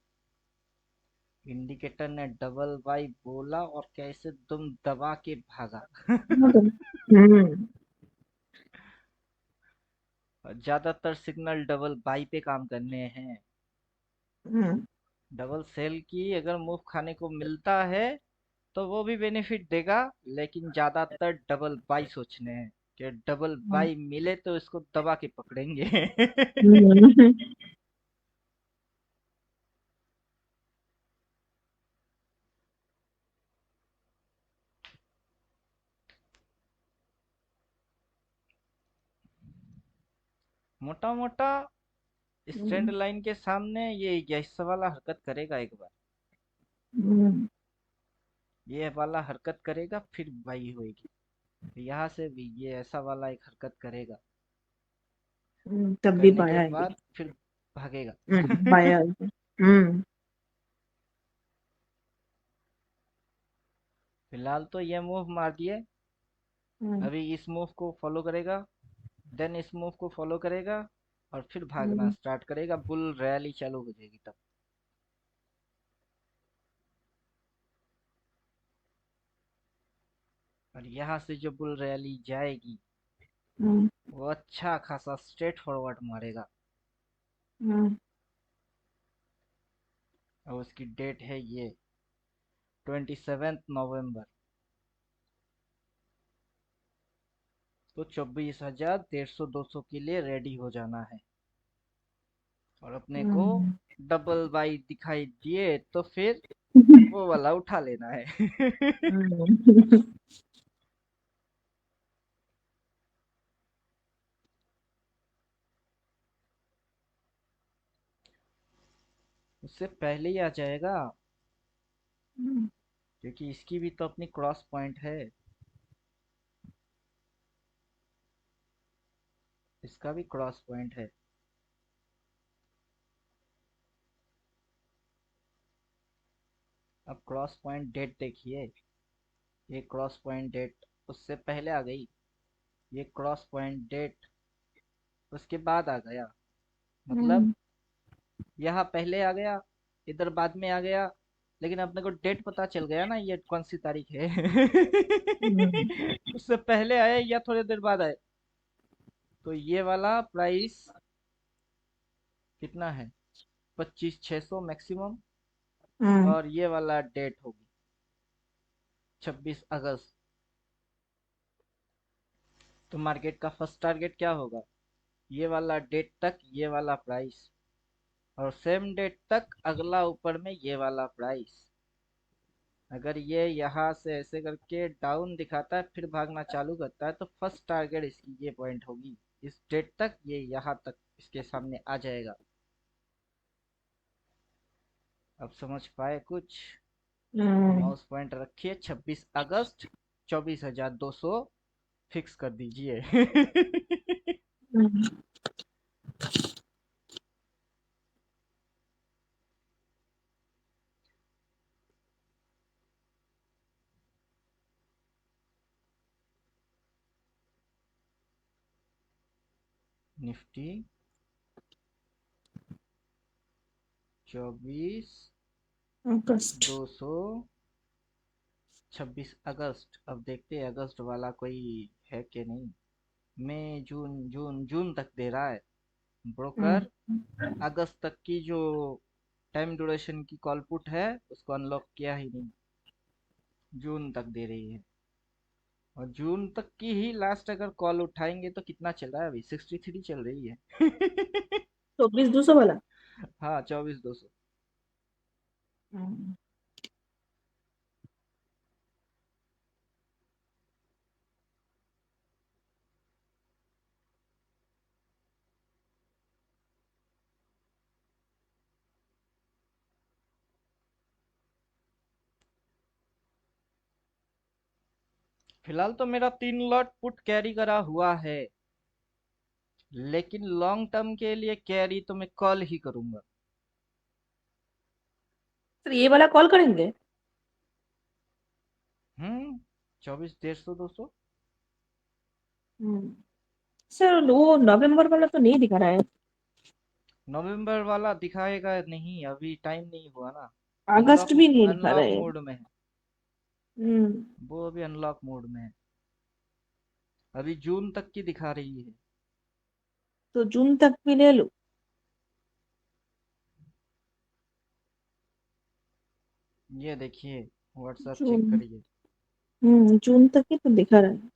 इंडिकेटर ने डबल वाई बोला और कैसे तुम दबा के भागा। हम्म ज्यादातर सिग्नल डबल बाई पे काम करने हैं। हम्म डबल सेल की अगर मूव खाने को मिलता है तो वो भी बेनिफिट देगा, लेकिन ज्यादातर डबल बाई सोचने हैं कि डबल बाई मिले तो इसको दबा के पकड़ेंगे। हम्म मोटा मोटा इस ट्रेंड हम्म लाइन के सामने ये ऐसा वाला हरकत करेगा एक बार। ये वाला हरकत करेगा फिर बाई होएगी। यहाँ से भी ये ऐसा वाला एक हरकत करेगा, तब भी करने के बाया आएगी। बाद फिर भागेगा। बाया आएगी। हम्म फिलहाल तो ये मूव मार दिए। हम्म अभी इस मूव को फॉलो करेगा, देन इस मूव को फॉलो करेगा और फिर भागना हम्म स्टार्ट करेगा। बुल रैली चालू हो जाएगी तब। और यहाँ से जो बुल रैली जाएगी हम्म वो अच्छा खासा स्ट्रेट फॉरवर्ड मारेगा। हम्म और उसकी डेट है ये 27 नवंबर। तो 24,150 200 के लिए रेडी हो जाना है। और अपने को हम्म डबल बाई दिखाई दिए तो फिर वो वाला उठा लेना है। हम्म उससे पहले ही आ जाएगा, क्योंकि इसकी भी तो अपनी क्रॉस पॉइंट है। इसका भी क्रॉस पॉइंट है। अब क्रॉस पॉइंट डेट देखिए। ये क्रॉस पॉइंट डेट उससे पहले आ गई, ये क्रॉस पॉइंट डेट उसके बाद आ गया। मतलब हम्म यहाँ पहले आ गया, इधर बाद में आ गया, लेकिन अपने को डेट पता चल गया ना ये कौन सी तारीख है। उससे पहले आए या थोड़ी देर बाद आए। तो ये वाला प्राइस कितना है? 25,600 मैक्सिमम। हम्म और ये वाला डेट होगी 26 अगस्त। तो मार्केट का फर्स्ट टारगेट क्या होगा? ये वाला डेट तक ये वाला प्राइस, और सेम डेट तक अगला ऊपर में ये वाला प्राइस। अगर ये यहाँ से ऐसे करके डाउन दिखाता है फिर भागना चालू करता है तो फर्स्ट टारगेट इसकी ये पॉइंट होगी। इस डेट तक ये यहाँ तक इसके सामने आ जाएगा। अब समझ पाए कुछ? हम्म माउस पॉइंट रखिए 26 अगस्त, 24,200 फिक्स कर दीजिए। हम्म निफ्टी 24 अगस्त 200 26 अगस्त। अब देखते हैं अगस्त वाला कोई है कि नहीं। मई जून जून जून तक दे रहा है हम्म ब्रोकर। अगस्त तक की जो टाइम ड्यूरेशन की कॉल पुट है उसको अनलॉक किया ही नहीं। जून तक दे रही है, और जून तक की ही लास्ट अगर कॉल उठाएंगे तो कितना चल रहा है अभी? 63 चल रही है। 24,200 वाला। हाँ, 24,200। हम्म। फिलहाल तो मेरा 3 लॉट पुट कैरी करा हुआ है, लेकिन लॉन्ग टर्म के लिए कैरी तो मैं कॉल ही करूंगा। सर ये वाला कॉल करेंगे? 24, 150, 200। हम्म। सर वो नवंबर वाला तो नहीं दिखा रहा है। नवंबर वाला दिखाएगा नहीं, अभी टाइम नहीं हुआ ना। अगस्त अनलॉक भी नहीं दिखा रहा अनलॉक है। मोड में है। हम्म। वो अभी अनलॉक मोड में है, अभी जून तक की दिखा रही है। तो जून तक भी ले लो। ये देखिए, व्हाट्सएप चेक जून। करिए। जून तक ही तो दिखा रहा है।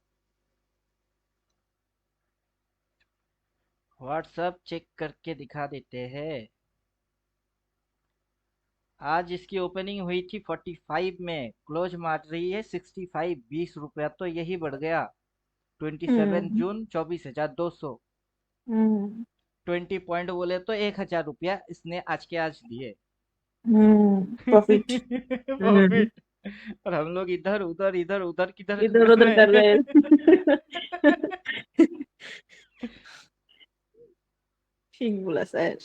व्हाट्सएप चेक करके दिखा देते हैं। आज इसकी ओपनिंग हुई थी 45 में, क्लोज मार रही है 65, 20 रुपया तो यही बढ़ गया। 27 हम्म। जून 24,200। हम्म। 20 पॉइंट बोले तो 1,000 रुपया इसने आज के आज दिए। प्रॉफिट। हम्म। प्रॉफिट। और हम लोग इधर उधर इधर उधर किधर इधर कर उधर रहे कर रहे हैं। हैं। ठीक बोला सर।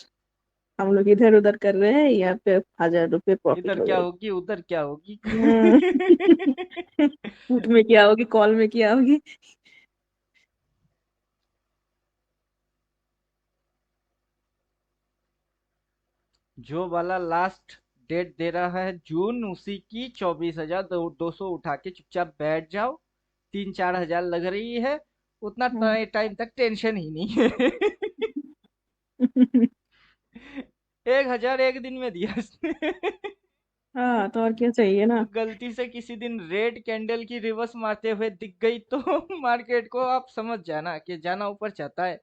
हम लोग इधर उधर कर रहे हैं, यहाँ पे 1,000 रुपये प्रॉफिट इधर हो क्या गए। होगी, उधर क्या होगी। हम्म। पुट में क्या होगी, कॉल में क्या होगी। जो वाला लास्ट डेट दे रहा है जून, उसी की 24,200 उठा के चुपचाप बैठ जाओ। 3-4 हजार लग रही है, उतना हम्म। टाइम तक टेंशन ही नहीं है। 1,000 एक दिन में दिया इसने। हाँ तो और क्या चाहिए ना। गलती से किसी दिन रेड कैंडल की रिवर्स मारते हुए दिख गई तो मार्केट को आप समझ जाना कि जाना ऊपर चाहता है।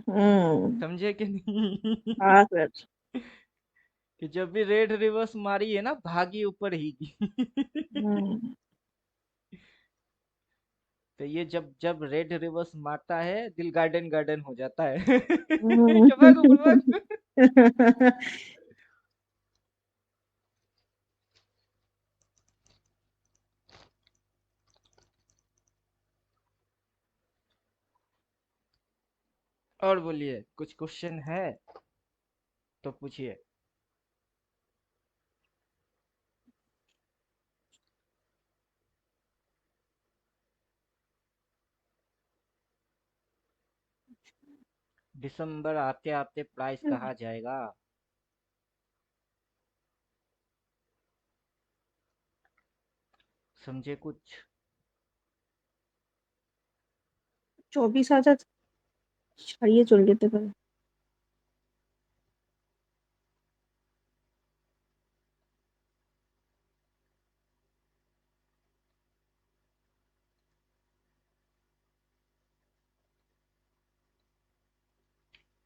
हम्म। समझे कि नहीं? हाँ सर। कि जब भी रेड रिवर्स मारी है ना, भागी ऊपर ही की। हम्म। तो ये जब जब रेड रिवर्स मारता है, दिल गार्डन गार्डन हो जाता है। हम्म। कि भागो बोल भागो। और बोलिए, कुछ क्वेश्चन है तो पूछिए। दिसंबर आते आते प्राइस कहाँ जाएगा? समझे कुछ? 24,000 ছাড়িয়ে চলে যেতে পারে।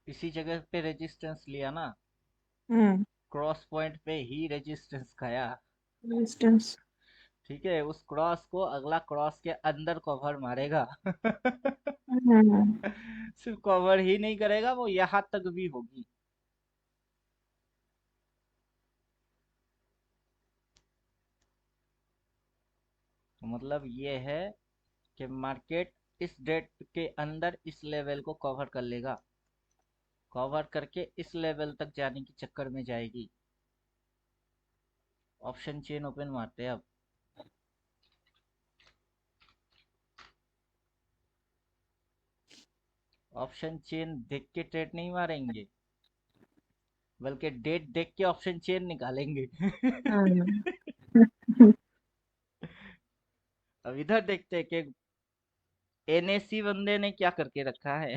इसी जगह पे रेजिस्टेंस लिया ना, हम्म। क्रॉस पॉइंट पे ही रेजिस्टेंस खाया। रेजिस्टेंस। ठीक है, उस क्रॉस को अगला क्रॉस के अंदर कवर मारेगा। हम्म। सिर्फ कवर ही नहीं करेगा, वो यहाँ तक भी होगी। तो मतलब ये है कि मार्केट इस डेट के अंदर इस लेवल को कवर कर लेगा, कवर करके इस लेवल तक जाने की चक्कर में जाएगी। ऑप्शन चेन ओपन मारते हैं अब। ऑप्शन चेन देख के ट्रेड नहीं मारेंगे, बल्कि डेट देख के ऑप्शन चेन निकालेंगे। हम्म। अब इधर देखते हैं कि एनएससी बंदे ने क्या करके रखा है।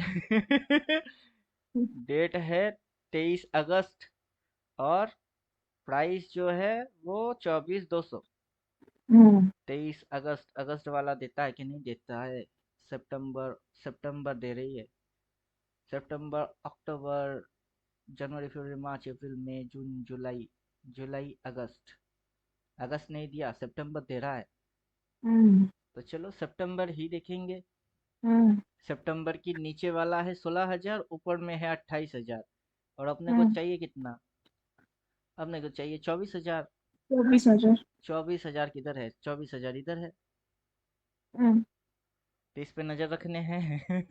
डेट है 23 अगस्त, और प्राइस जो है वो 24,200। हम्म 23 अगस्त, अगस्त वाला देता है कि नहीं देता है? सितंबर, सितंबर दे रही है। सितंबर, अक्टूबर, जनवरी, फरवरी, मार्च, अप्रैल, मई, जून, जुलाई, जुलाई, अगस्त। अगस्त नहीं दिया, सितंबर दे रहा है। हम्म तो चलो सितंबर ही देखेंगे। हम्म सितंबर की नीचे वाला है 16,000, ऊपर में है 28,000। और अपने को हम्म चाहिए कितना? अपने को चाहिए 24,000। 24,000। 24,000 किधर है? 24,000 इधर है। हम्म तो इस पे नजर रखने हैं।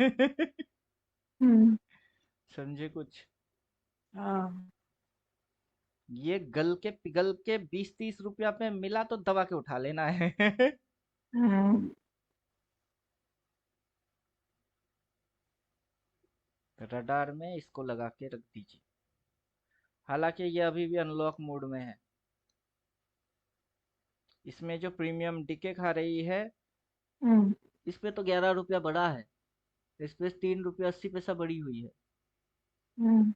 हम्म समझे कुछ? हाँ। ये गल के पिघल के 20-30 रुपया पे मिला तो दबा के उठा लेना है। हम्म रडार में इसको लगा के रख दीजिए। हालांकि ये अभी भी अनलॉक मोड में है। इसमें जो प्रीमियम डीके खा रही है, हम्म इस पे तो 11 रुपया बढ़ा है। इस पे 3 रुपया 80 पैसा बढ़ी हुई है। हम्म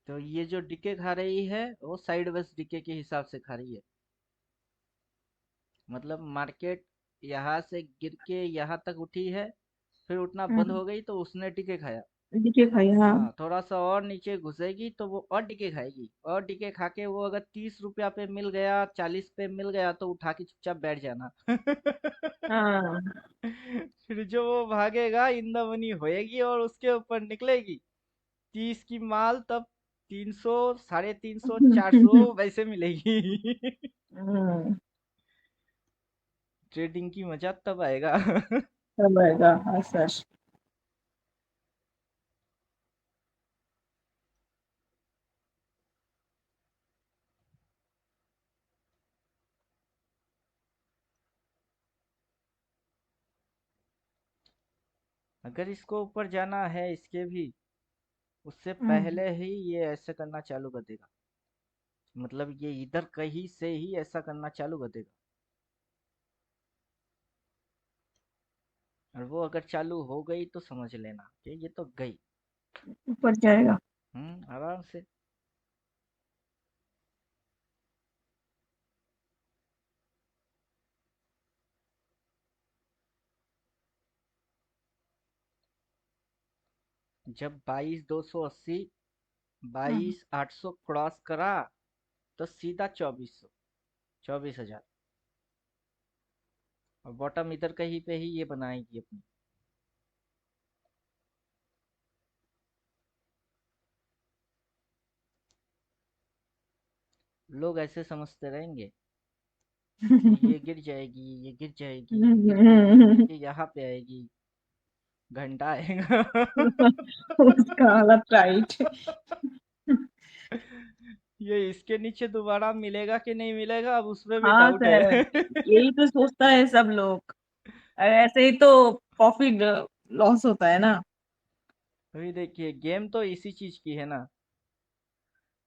तो ये जो डीके खा रही है वो साइड वेज डीके के हिसाब से खा रही है। मतलब मार्केट यहाँ से गिर के यहाँ तक उठी है, फिर उठना बंद हम्म हो गई तो उसने डीके खाया। देखिए भाई, हाँ। हाँ, थोड़ा सा और नीचे घुसेगी तो वो और डीके खाएगी, और डीके खा के वो अगर 30 रुपया पे मिल गया, 40 पे मिल गया तो उठा के चुपचाप बैठ जाना। हाँ। फिर जो वो भागेगा इंदा मनी होएगी और उसके ऊपर निकलेगी 30 की माल, तब 300, 350, 400 वैसे मिलेगी। हम्म ट्रेडिंग की मजा तब आएगा। सब आएगा, हाँ सर। अगर इसको ऊपर जाना है इसके भी, उससे हम्म पहले ही ये ऐसे करना चालू कर देगा। मतलब ये इधर कहीं से ही ऐसा करना चालू कर देगा। और वो अगर चालू हो गई तो समझ लेना कि ये तो गई। ऊपर जाएगा। आराम से। जब 22,280, हम्म 22,800 क्रॉस करा तो सीधा 2,400, 24,000। और बॉटम इधर कहीं पे ही ये बनाएगी अपनी। लोग ऐसे समझते रहेंगे कि ये गिर जाएगी, ये गिर जाएगी, ये गिर के ये यहाँ पे आएगी, घंटा आएगा। उसका हालत टाइट। ये इसके नीचे दोबारा मिलेगा कि नहीं मिलेगा, अब उसमें भी हाँ डाउट सर, है। यही तो सोचता है सब लोग। अरे ऐसे ही तो प्रॉफिट लॉस होता है ना। अभी देखिए गेम तो इसी चीज की है ना।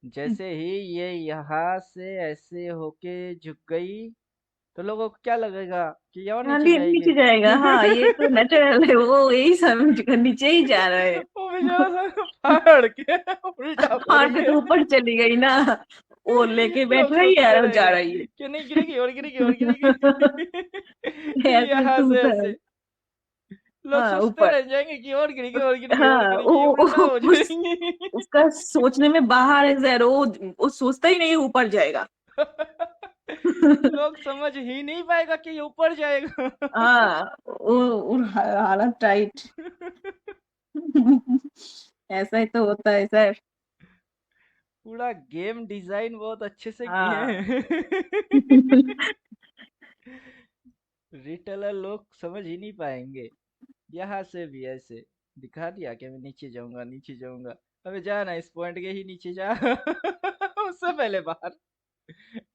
जैसे ही ये यहाँ से ऐसे होके झुक गई तो लोगों को क्या लगेगा कि ये और हाँ, नीचे नीचे जाएगी। जाएगा, हाँ ये तो नेचुरल है, वो यही समझ कर नीचे ही जा रहा है। वो बेचारा सा फाड़ के उल्टा पड़ हार के गया। तो ऊपर चली गई ना, वो लेके बैठ लोग रही है सोचते और जा रहेंगे रही है। कि नहीं गिरेगी और गिरेगी और गिरेगी। ऐसे यहाँ तो से होता है। ऐसे लोग हाँ सोचते ऊपर। रह जाएंगे कि और गिरेगी और गिरेगी और हाँ गिरेगी, उल्टा हो उस जाएंगी। उसका सोचने में बाहर है सर, वो सोचता ही नहीं ऊपर जाएगा। लोग समझ ही नहीं पाएगा कि ये ऊपर जाएगा। हाँ, वो हालत टाइट। ऐसा ही तो होता है सर। पूरा गेम डिजाइन बहुत अच्छे से किए हाँ। हैं। रिटेलर लोग समझ ही नहीं पाएंगे। यहाँ से भी ऐसे दिखा दिया कि मैं नीचे जाऊंगा, नीचे जाऊंगा। अबे जा ना, इस पॉइंट के ही नीचे जा। उससे पहले बाहर।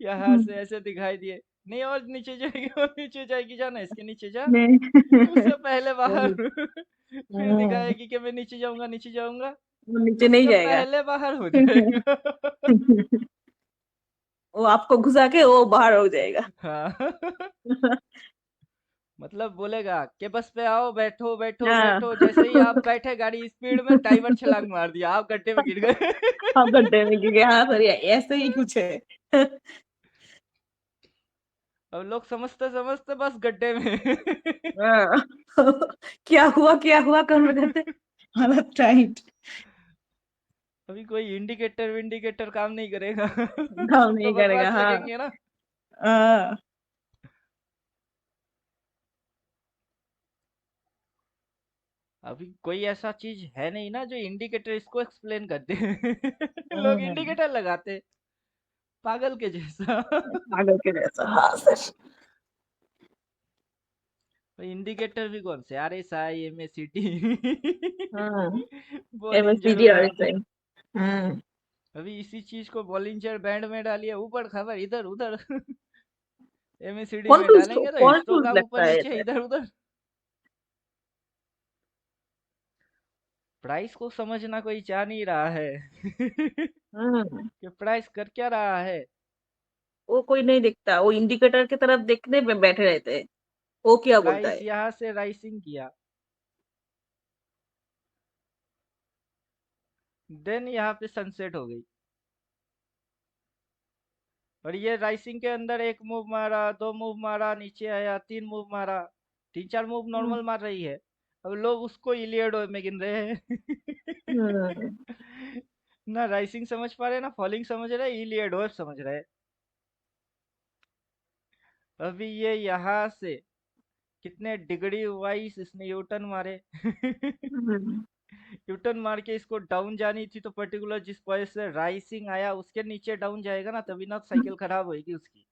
यहाँ से ऐसे दिखाई दिए, नहीं और नीचे जाएगी और नीचे जाएगी, जाना इसके नीचे जा। नहीं। उससे पहले बाहर। वही। फिर हम्म, दिखाएगी कि मैं नीचे जाऊंगा, नीचे जाऊंगा। वो नीचे नहीं उससे जाएगा। पहले बाहर हो जाएगा। वो आपको घुसा के वो बाहर हो जाएगा। हाँ। मतलब बोलेगा कि बस पे आओ, बैठो बैठो हाँ। बैठो, जैसे ही आप बैठे गाड़ी स्पीड में ड्राइवर छलांग मार दिया, आप गड्ढे में गिर गए। हम गड्ढे में गिर गए, हाँ सर, ऐसे ही कुछ है। अब लोग समझते समझते बस गड्ढे में। हाँ। क्या हुआ कर रहे थे। हालत टाइट। अभी कोई इंडिकेटर विंडिकेटर काम नहीं करेगा। काम सब तो नहीं करेगा। बकवास हाँ। लगेंगे ना। हाँ। अभी कोई ऐसा चीज है नहीं ना जो इंडिकेटर इसको एक्सप्लेन कर दे। लोग हम्म, इंडिकेटर लगाते पागल के जैसा। पागल के जैसा। हाँ सर। इंडिकेटर भी कौन से, R S I, M S C T, hmm. Bollinger MSPD और बैंड। ऐसे। हम्म। अभी इसी चीज को बॉलिंजर बैंड में डालिए, ऊपर खबर इधर उधर। एमएससीडी में डालेंगे तो कौन हिस्टोग्राम ऊपर लगता है नीचे ऐसे। इधर उधर। प्राइस को समझना कोई चाह नहीं रहा है। हम्म। कि प्राइस कर क्या रहा है। वो कोई नहीं दिखता, वो इंडिकेटर की तरफ देखने में बैठे रहते हैं। वो क्या बोलता प्राइस है। यहाँ से राइसिंग किया, देन यहाँ पे सनसेट हो गई, और ये राइसिंग के अंदर एक मूव मारा, दो मूव मारा, नीचे आया, तीन मूव मारा, तीन चार मूव हम्म। नॉर्मल मार रही है। अब लोग उसको इलियड में गिन रहे हैं। हम्म। ना राइसिंग समझ पा रहे ना फॉलिंग समझ रहे, इलियड समझ रहे। अभी ये यहाँ से कितने डिग्री वाइज इसने यूटर्न मारे। हम्म। यूटर्न मार के इसको डाउन जानी थी, तो पर्टिकुलर जिस पॉइंट से राइसिंग आया उसके नीचे डाउन जाएगा ना, तभी ना साइकिल खराब होगी उसकी।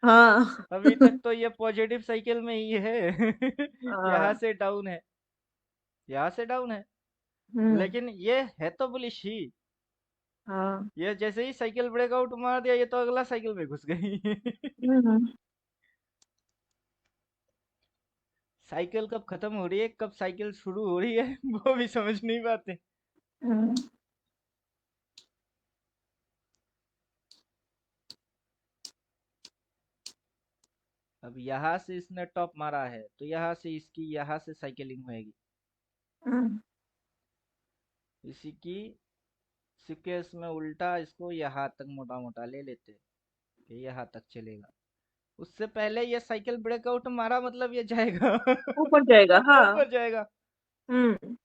हाँ। अभी तक तो ये पॉजिटिव साइकिल में ही है। यहाँ हाँ। से डाउन है, यहाँ से डाउन है, हम्म। लेकिन ये है तो बुलिश ही। हाँ। ये जैसे ही साइकिल ब्रेकआउट मार दिया, ये तो अगला साइकिल में घुस गई। हम्म। साइकिल कब खत्म हो रही है, कब साइकिल शुरू हो रही है, वो भी समझ नहीं पाते। हम्म। अब यहाँ से इसने टॉप मारा है, तो यहाँ से इसकी यहाँ से साइकिलिंग होएगी। हम्म। इसी की सीक्वेंस में उल्टा इसको यहाँ तक मोटा मोटा ले लेते हैं, कि यहाँ तक चलेगा। उससे पहले ये साइकिल ब्रेकआउट मारा, मतलब ये जाएगा। ऊपर जाएगा। हाँ। ऊपर जाएगा। हम्म।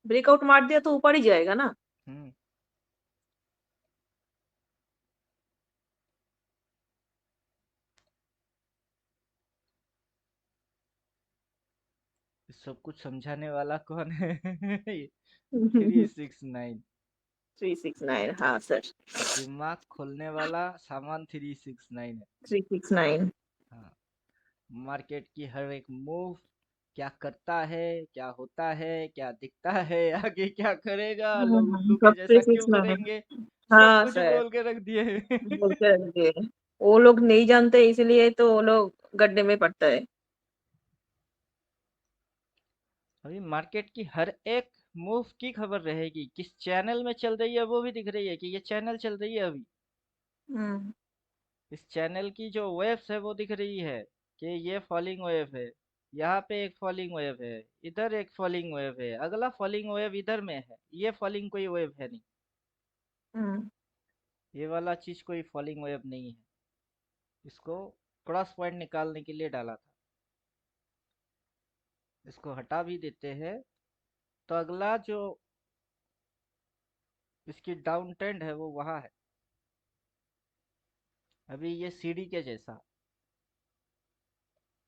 ब्रेकआउट मार दिया तो ऊपर ही जाएगा ना। हम्म। सब कुछ समझाने वाला कौन है। 369। 369। हाँ सर। दिमाग खोलने वाला सामान 369 है। 369। हाँ। मार्केट की हर एक मूव क्या करता है, क्या होता है, क्या दिखता है, आगे क्या करेगा, लोग उल्लू के सब जैसा क्यों 369। करेंगे, सब हाँ कुछ सर। बोल के रख दिए। बोल के रख दिए। वो लोग नहीं जानते इसलिए तो वो लोग गड्ढे में पड़ता है। अभी मार्केट की हर एक मूव की खबर रहेगी, किस चैनल में चल रही है वो भी दिख रही है, कि ये चैनल चल रही है अभी। हम्म। इस चैनल की जो वेव्स है वो दिख रही है, कि ये फॉलिंग वेव है, यहाँ पे एक फॉलिंग वेव है, इधर एक फॉलिंग वेव है, अगला फॉलिंग वेव इधर में है, ये फॉलिंग कोई वेव है नहीं। हम्म। ये वाला चीज कोई फॉलिंग वेव नहीं है। इसको क्रॉस पॉइंट निकालने के लिए डाला था। इसको हटा भी देते हैं, तो अगला जो इसकी डाउन ट्रेंड है वो वहां है। अभी ये सीढ़ी के जैसा,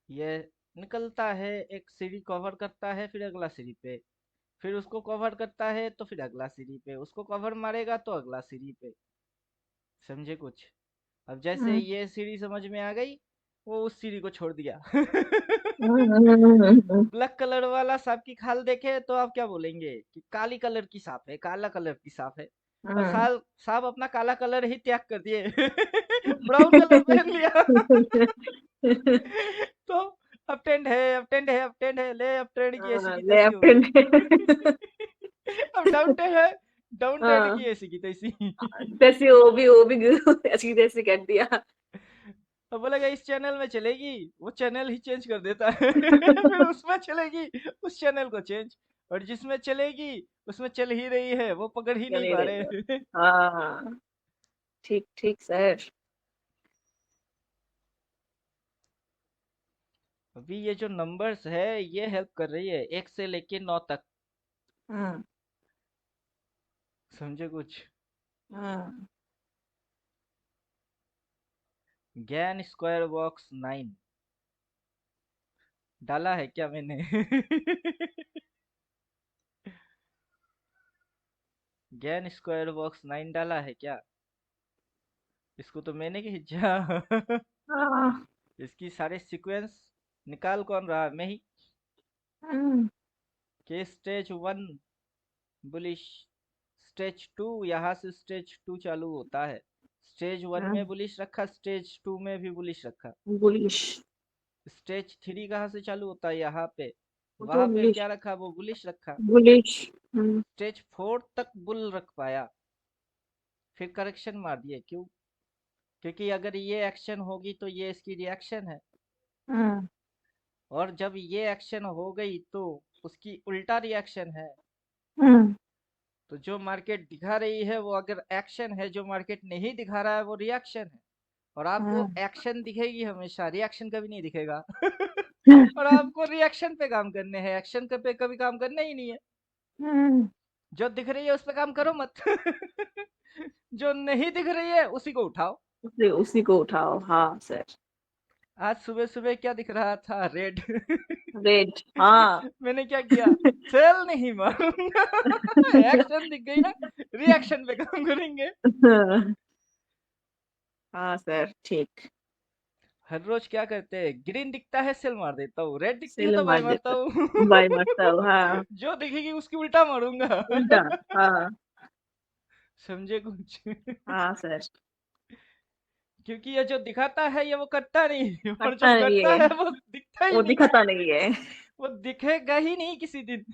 ये निकलता है, एक सीढ़ी कवर करता है, फिर अगला सीढ़ी पे, फिर उसको कवर करता है, तो फिर अगला सीढ़ी पे, उसको कवर मारेगा तो अगला सीढ़ी पे। समझे कुछ। अब जैसे हम्म। ये सीढ़ी समझ में आ गई, वो उस सीढ़ी को छोड़ दिया। हम्म। ब्लैक कलर वाला सांप की खाल देखे तो आप क्या बोलेंगे, कि काली कलर की सांप है, काला कलर की सांप है। और हम्म। साल सांप अपना काला कलर ही त्याग कर दिए। ब्राउन कलर पहन लिया। तो अब ट्रेंड है, अब ट्रेंड है, अब ट्रेंड है, ले अब ट्रेंड की ऐसी हाँ, की तैसी हो लेफ्ट गई। हैंड। अब डाउन ट्रेंड है, डाउन ट्रेंड हाँ। की ऐसी की तैसी। जैसे वो भी ऐसी जैसे कर दिया। अब बोलेगा इस चैनल में चलेगी, वो चैनल ही चेंज कर देता है। फिर उसमें चलेगी, उस चैनल को चेंज, और जिसमें चलेगी उसमें चल ही रही है, वो पकड़ ही नहीं चले पा रहे। रहे। हाँ। ठीक ठीक सर। अभी ये जो नंबर्स है ये हेल्प कर रही है 1 से लेके 9 तक, हम्म समझे कुछ? हम्म ज्ञान स्क्वायर बॉक्स 9 डाला है क्या मैंने? ज्ञान स्क्वायर बॉक्स 9 डाला है क्या? इसको तो मैंने खींचा। हाँ, इसकी सारे सीक्वेंस निकाल कौन रहा? मैं ही। हम्म के स्टेज 1 बुलिश, स्टेज 2 यहाँ से स्टेज 2 चालू होता है। स्टेज 1 में बुलिश रखा, स्टेज 2 में भी बुलिश रखा। बुलिश। स्टेज 3 कहाँ से चालू होता है? यहाँ पे। वो तो वहां पे बुलिश। क्या रखा? वो बुलिश रखा। बुलिश। स्टेज 4 तक बुल रख पाया, फिर करेक्शन मार दिए। क्यों? क्योंकि अगर ये एक्शन होगी तो ये इसकी रिएक्शन है, हम्म और जब ये एक्शन हो गई तो उसकी उल्टा रिएक्शन है। हम्म तो जो मार्केट दिखा रही है वो अगर एक्शन है, जो मार्केट नहीं दिखा रहा है वो रिएक्शन है। और आपको हम्म एक्शन दिखेगी हमेशा, रिएक्शन कभी नहीं दिखेगा। और आपको रिएक्शन पे काम करने हैं, एक्शन पे कभी काम करना ही नहीं है। हम्म जो दिख रही है उस पे काम करो मत। जो नहीं दिख रही है उसी को उठाओ। उसी को उठाओ। हाँ सर। आज सुबह सुबह क्या दिख रहा था? रेड। रेड। हाँ। मैंने क्या किया? सेल नहीं मारूंगा। एक्शन दिख गई ना, रिएक्शन पे काम करेंगे। हाँ सर, ठीक। हर रोज क्या करते हैं? ग्रीन दिखता है सेल मार देता हूँ, रेड दिखती है सेल तो बाय मार मारता देता। हूँ। बाय मारता हूँ, हाँ। जो दिखेगी उसकी उल्टा मारूंगा। उल्टा। हाँ। समझे कुछ? हाँ सर। क्योंकि ये जो दिखाता है ये वो करता नहीं, और जो करता नहीं करता है। है वो दिखता ही वो नहीं। दिखाता नहीं है। वो दिखेगा ही नहीं किसी दिन।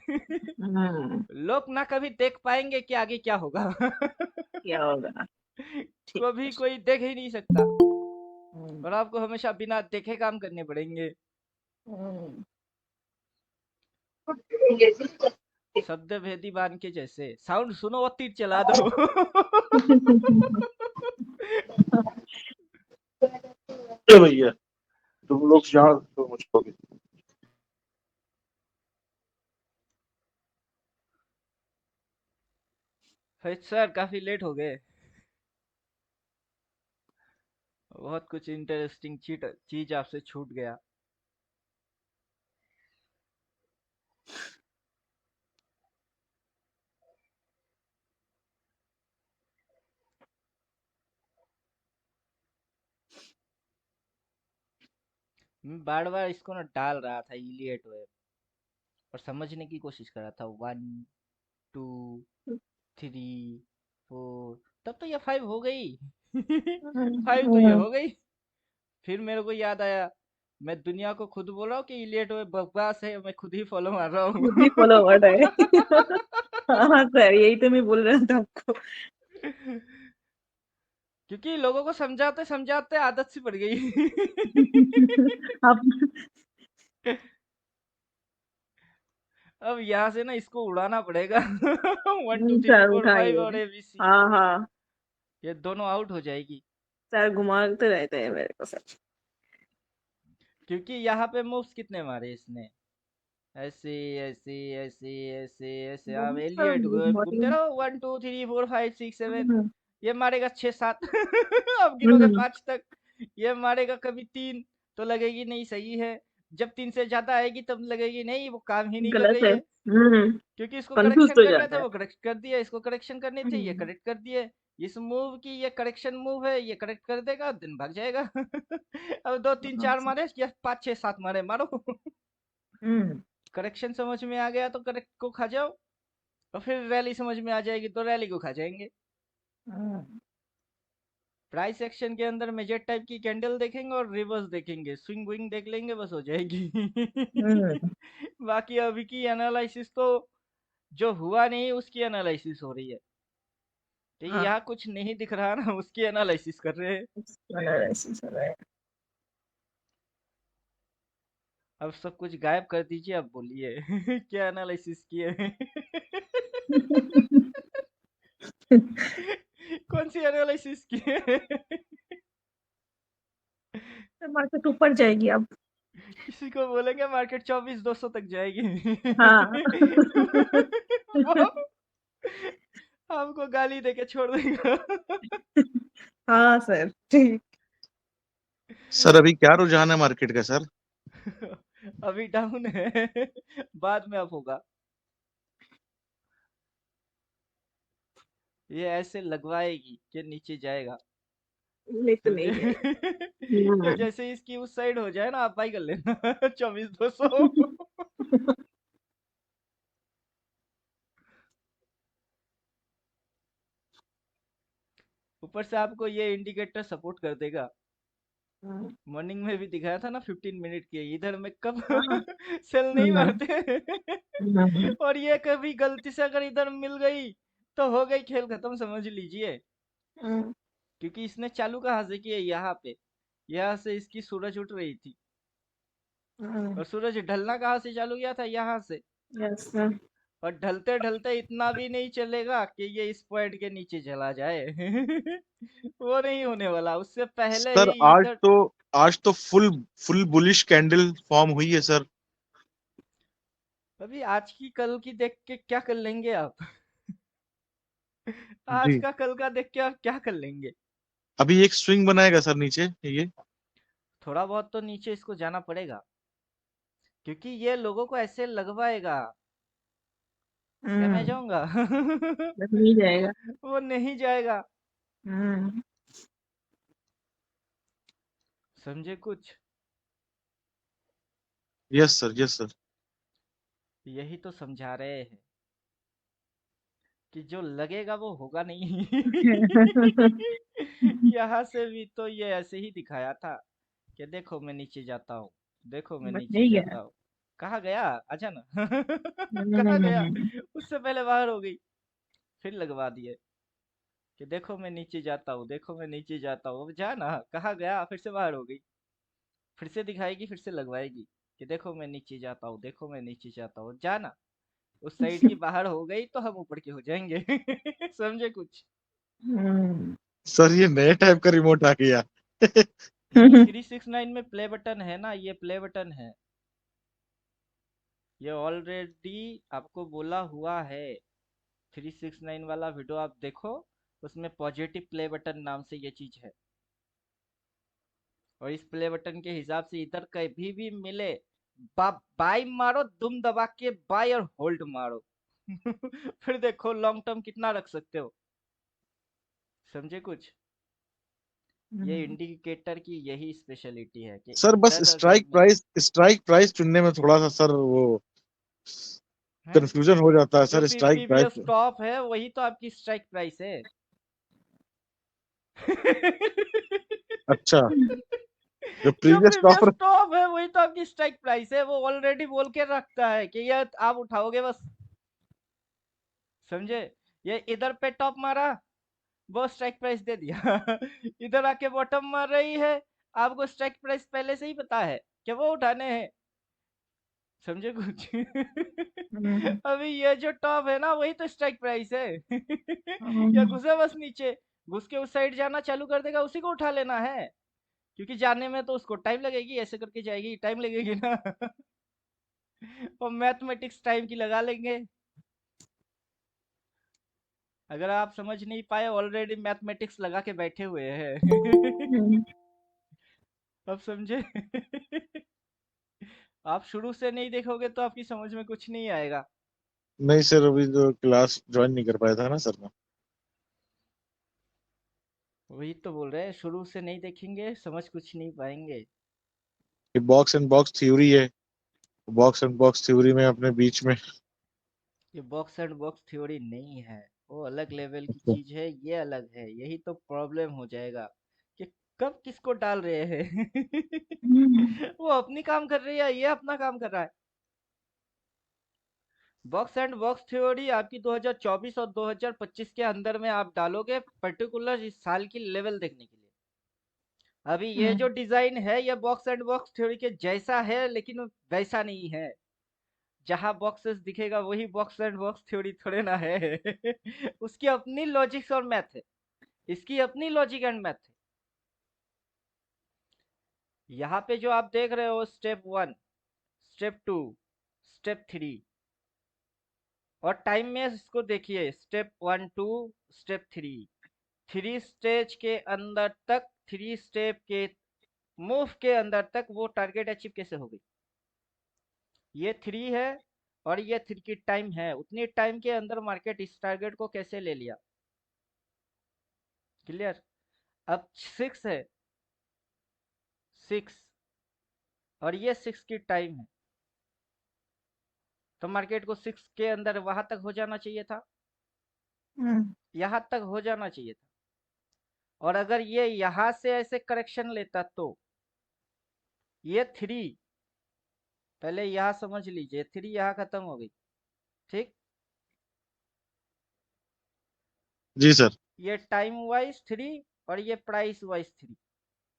हम्म लोग ना कभी देख पाएंगे कि आगे क्या होगा। क्या होगा? ठीक कभी सर। कोई देख ही नहीं सकता, हम्म और आपको हमेशा बिना देखे काम करने पड़ेंगे। हम्म। शब्द भेदी बान के जैसे। साउंड सुनो और तीर चला दो। ए भैया, तुम लोग यहाँ तो मुझको सर काफी लेट हो गए। बहुत कुछ इंटरेस्टिंग चीज आपसे छूट गया। मैं बार बार इसको ना डाल रहा था इलियट वेब, और समझने की कोशिश कर रहा था। 1 2 3 4, तब तो ये 5 हो गई। 5 तो ये हो गई। फिर मेरे को याद आया, मैं दुनिया को खुद बोल रहा हूँ कि इलियट वेब बकवास है, मैं खुद ही फॉलो मार रहा हूँ। खुद ही फॉलो वर्ड है। हाँ सर, यही तो मैं बोल रहा था आपको। क्योंकि लोगों को समझाते समझाते आदत सी पड़ गई। आप। अब यहाँ से ना इसको उड़ाना पड़ेगा। 1 2 3 सर 4 5 उठाइए। और ABC, हाँ हाँ। ये दोनों आउट हो जाएगी। सर घुमाते रहते हैं मेरे को सर। क्योंकि यहाँ पे मूव्स कितने मारे इसने? ऐसे ऐसे ऐसे ऐसे ऐसे, अब बहुत सारा एलियट घूमते मॉर्निंग। रहो। 1 2 3 4 5 6 7, ये मारेगा 6 7। अब गिनोगे हम्म 5 तक। ये मारेगा कभी 3, तो लगेगी नहीं सही है। जब 3 से ज्यादा आएगी तब लगेगी नहीं वो काम ही नहीं कर गलत रही है। है। क्योंकि इसको कंफ्यूज करेक्शन हो करने जाता थे है। वो करेक्ट कर दिया, इसको करेक्शन करने थे ये करेक्ट कर दिए। इस मूव की ये करेक्शन मूव है, ये करेक्ट कर देगा, दिन भाग जाएगा। अब 2 3 हाँ 4 सर। मारे या 5 6 7 मारे, मारो। हम्म करेक्शन समझ में आ गया तो करेक्ट को खा जाओ, और फिर रैली समझ में आ जाएगी तो रैली को खा जाएंगे। हम्म प्राइस एक्शन के अंदर मेजर टाइप की कैंडल देखेंगे और रिवर्स देखेंगे, स्विंग विंग देख लेंगे, बस हो जाएगी। हम्म। बाकी अभी की एनालिसिस तो जो हुआ नहीं उसकी एनालिसिस हो रही है। तो हाँ। यहाँ कुछ नहीं दिख रहा ना, उसकी एनालिसिस कर रहे हैं। एनालिसिस हो रहा है। अब सब कुछ गायब कर दीजिए, अब बोलिए। क्या एनालिसिस किए? कौन सी एनालिसिस किए? मार्केट ऊपर जाएगी अब। किसी अभी को बोलेंगे मार्केट 24,200 तक जाएगी। हाँ वो आपको गाली देके छोड़ देगा। हाँ सर ठीक। सर अभी क्या रुझान है मार्केट का सर? अभी डाउन है, बाद में अप होगा। ये ऐसे लगवाएगी कि नीचे जाएगा, ले तो नहीं समझे? जाएगा। ये जैसे इसकी उस साइड हो जाए ना, आप बाई कर लेना। 24,200। ऊपर से आपको ये इंडिकेटर सपोर्ट कर देगा। हाँ मॉर्निंग में भी दिखाया था ना 15 मिनट के, इधर में कब हाँ सेल नहीं हाँ, मारते। और ये कभी गलती से अगर इधर मिल गई तो हो गई, खेल खत्म समझ लीजिए। हाँ, क्योंकि इसने चालू कहाँ से किया, यहाँ पे, यहाँ से इसकी सूरज उठ रही थी हाँ, और सूरज ढलना कहाँ से चालू किया था, यहाँ से। Yes sir. और ढलते ढलते इतना भी नहीं चलेगा कि ये इस पॉइंट के नीचे चला जाए। वो नहीं होने वाला, उससे पहले सर ही इधर। आज तो full full bullish candle form हुई है सर। अभी आज की कल की देख के क्या कर लेंगे आप? आज जी। का कल का देख के आप क्या कर लेंगे? अभी एक स्विंग बनाएगा सर नीचे ये। थोड़ा बहुत तो नीचे इसको जाना पड़ेगा, क्योंकि ये लोगों को ऐसे लगवाएगा। क्या मैं जाऊंगा? बस नहीं जाएगा। वो नहीं जाएगा, हम्म समझे कुछ? Yes sir, yes sir. यही तो समझा रहे हैं कि जो लगेगा वो होगा नहीं। यहाँ से भी तो ये ऐसे ही दिखाया था कि देखो मैं नीचे जाता हूँ, देखो मैं बस नीचे नहीं गया। जाता हूँ। कहाँ गया? आजा ना। कहाँ गया? उससे पहले बाहर हो गई, फिर लगवा दिए कि देखो मैं नीचे जाता हूँ, देखो मैं नीचे जाता हूँ। अब जा ना, कहाँ गया? फिर से बाहर हो गई, फिर से दिखाएगी, फिर से लगवाएगी कि देखो मैं नीचे जाता हूँ, देखो मैं नीचे जाता हूँ। जाना, उस साइड की बाहर हो गई तो हम ऊपर के हो जाएंगे। समझे कुछ? हम्म सर ये नए टाइप का रिमोट आ गया। नहीं, 369 में प्ले बटन है ना, ये प्ले बटन है। ये ऑलरेडी आपको बोला हुआ है। 369 वाला वीडियो आप देखो, उसमें पॉजिटिव प्ले बटन नाम से ये चीज है। और इस प्ले बटन के हिसाब से इधर कभी भी मिले, बाई मारो, दुम दबा के बाई और होल्ड मारो। फिर देखो लॉन्ग टर्म कितना रख सकते हो। समझे कुछ? ये इंडिकेटर की यही स्पेशलिटी है कि सर बस इधर अगर मिले। स्ट्राइक प्राइस चुनने में थोड़ा सा सर वो हैं? कंफ्यूजन हो जाता है जो sir, strike previous price. Top है वही तो आपकी स्ट्राइक प्राइस है। अच्छा, जो जो प्रीवियस प्रीवियस ऑफर। टॉप है वही तो आपकी स्ट्राइक प्राइस है। वो ऑलरेडी बोल के रखता है कि ये आप उठाओगे बस। समझे? ये इधर पे टॉप मारा, वो स्ट्राइक प्राइस दे दिया। इधर आके बॉटम मार रही है, आपको स्ट्राइक प्राइस पहले से ही पता है कि वो उठाने हैं। समझे कुछ? अभी ये जो टॉप है ना वही तो स्ट्राइक प्राइस है। या घुसे बस नीचे, घुस के उस साइड जाना चालू कर देगा, उसी को उठा लेना है। क्योंकि जाने में तो उसको टाइम लगेगी, ऐसे करके जाएगी, टाइम लगेगी ना। और मैथमेटिक्स टाइम की लगा लेंगे। अगर आप समझ नहीं पाए, ऑलरेडी मैथमेटिक्स लगा के बैठे हुए हैं। अब समझे? आप शुरू से नहीं देखोगे तो आपकी समझ में कुछ नहीं आएगा। नहीं सर, अभी जो क्लास ज्वाइन नहीं कर पाया था ना सर मैं। वही तो बोल रहे हैं, शुरू से नहीं देखेंगे समझ कुछ नहीं पाएंगे। ये बॉक्स एंड बॉक्स थ्योरी है। बॉक्स एंड बॉक्स थ्योरी में अपने बीच में। ये बॉक्स एंड बॉक्स थ्योरी नहीं है, वो अलग लेवल की चीज है, ये अलग है। यही तो प्रॉब्लम हो जाएगा कि कब किसको डाल रहे हैं। वो अपनी काम कर रही है, ये अपना काम कर रहा है। बॉक्स एंड बॉक्स थ्योरी आपकी 2024 और 2025 के अंदर में आप डालोगे, पर्टिकुलर इस साल की लेवल देखने के लिए। अभी ये जो डिजाइन है ये बॉक्स एंड बॉक्स थ्योरी के जैसा है, लेकिन वैसा नहीं है। जहां बॉक्सेस दिखेगा वही बॉक्स एंड बॉक्स थ्योरी थोड़े ना है। उसकी अपनी लॉजिक्स और मैथ है, इसकी अपनी लॉजिक एंड मैथ है। यहाँ पे जो आप देख रहे हो स्टेप 1, स्टेप 2, स्टेप 3, और टाइम में इसको देखिए, स्टेप 1 2 स्टेप 3, 3 स्टेज के अंदर तक, 3 स्टेप के मूव के अंदर तक वो टारगेट अचीव कैसे हो गई। ये 3 है और ये 3 की टाइम है, उतनी टाइम के अंदर मार्केट इस टारगेट को कैसे ले लिया। क्लियर। अब 6 है, 6 और ये 6 की टाइम है, तो मार्केट को 6 के अंदर वहां तक हो जाना चाहिए था, यहां तक हो जाना चाहिए था। और अगर ये यहां से ऐसे करेक्शन लेता तो ये 3, पहले यहां समझ लीजिए, 3 यहां खत्म हो गई, ठीक। जी सर। ये टाइम वाइज 3 और ये प्राइस वाइज 3,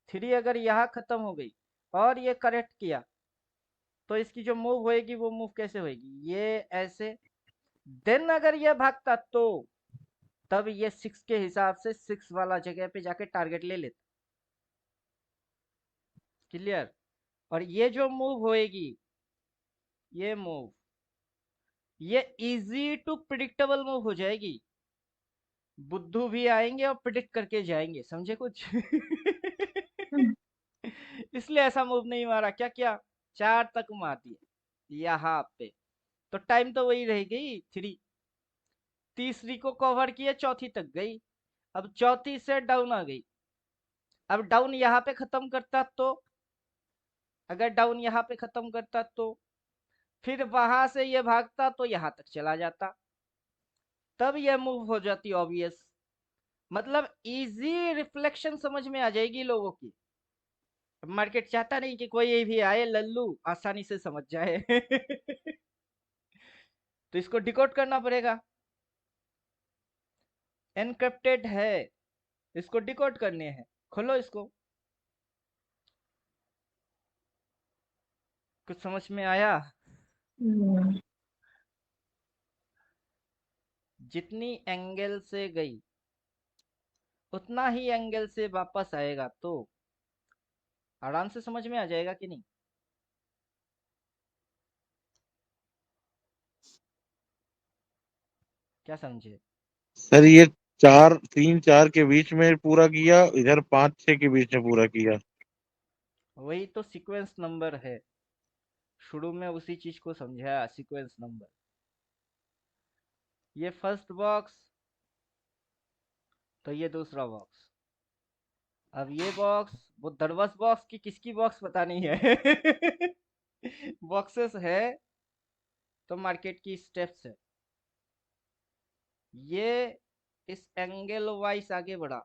3 अगर यहाँ खत्म हो गई और ये करेक्ट किया तो इसकी जो मूव होएगी वो मूव कैसे होएगी, ये ऐसे। देन अगर ये भागता तो तब ये 6 के हिसाब से 6 वाला जगह पे जाके टारगेट ले लेता। क्लियर। और ये जो मूव होएगी, ये मूव, ये इजी टू प्रिडिक्टेबल मूव हो जाएगी, बुद्धू भी आएंगे और प्रिडिक्ट करके जाएंगे, समझे कुछ। इसलिए ऐसा मूव नहीं मारा, क्या क्या 4 तक मार दिया यहाँ पे, तो टाइम तो वही रह गई 3, तीसरी को कवर किया, चौथी तक गई, अब चौथी से डाउन आ गई। अब डाउन यहाँ पे खत्म करता तो, अगर डाउन यहाँ पे खत्म करता तो फिर वहां से ये भागता तो यहाँ तक चला जाता, तब ये मूव हो जाती ऑब्वियस। मतलब इजी रिफ्लेक्शन समझ में आ जाएगी लोगों की। मार्केट चाहता नहीं कि कोई भी आए लल्लू आसानी से समझ जाए। तो इसको डिकोड करना पड़ेगा, एनक्रिप्टेड है, इसको डिकोड करने हैं। खोलो इसको, कुछ समझ में आया। जितनी एंगल से गई उतना ही एंगल से वापस आएगा, तो आराम से समझ में आ जाएगा कि नहीं। क्या समझे। सर ये 4 3 4 के बीच में पूरा किया, इधर 5 6 के बीच में पूरा किया। वही तो सीक्वेंस नंबर है, शुरू में उसी चीज को समझाया, सीक्वेंस नंबर। ये फर्स्ट बॉक्स, तो ये दूसरा बॉक्स। अब ये बॉक्स, वो दरबस बॉक्स की किसकी बॉक्स पता नहीं है। बॉक्सेस है तो मार्केट की स्टेप्स है। ये इस एंगल वाइज आगे बढ़ा,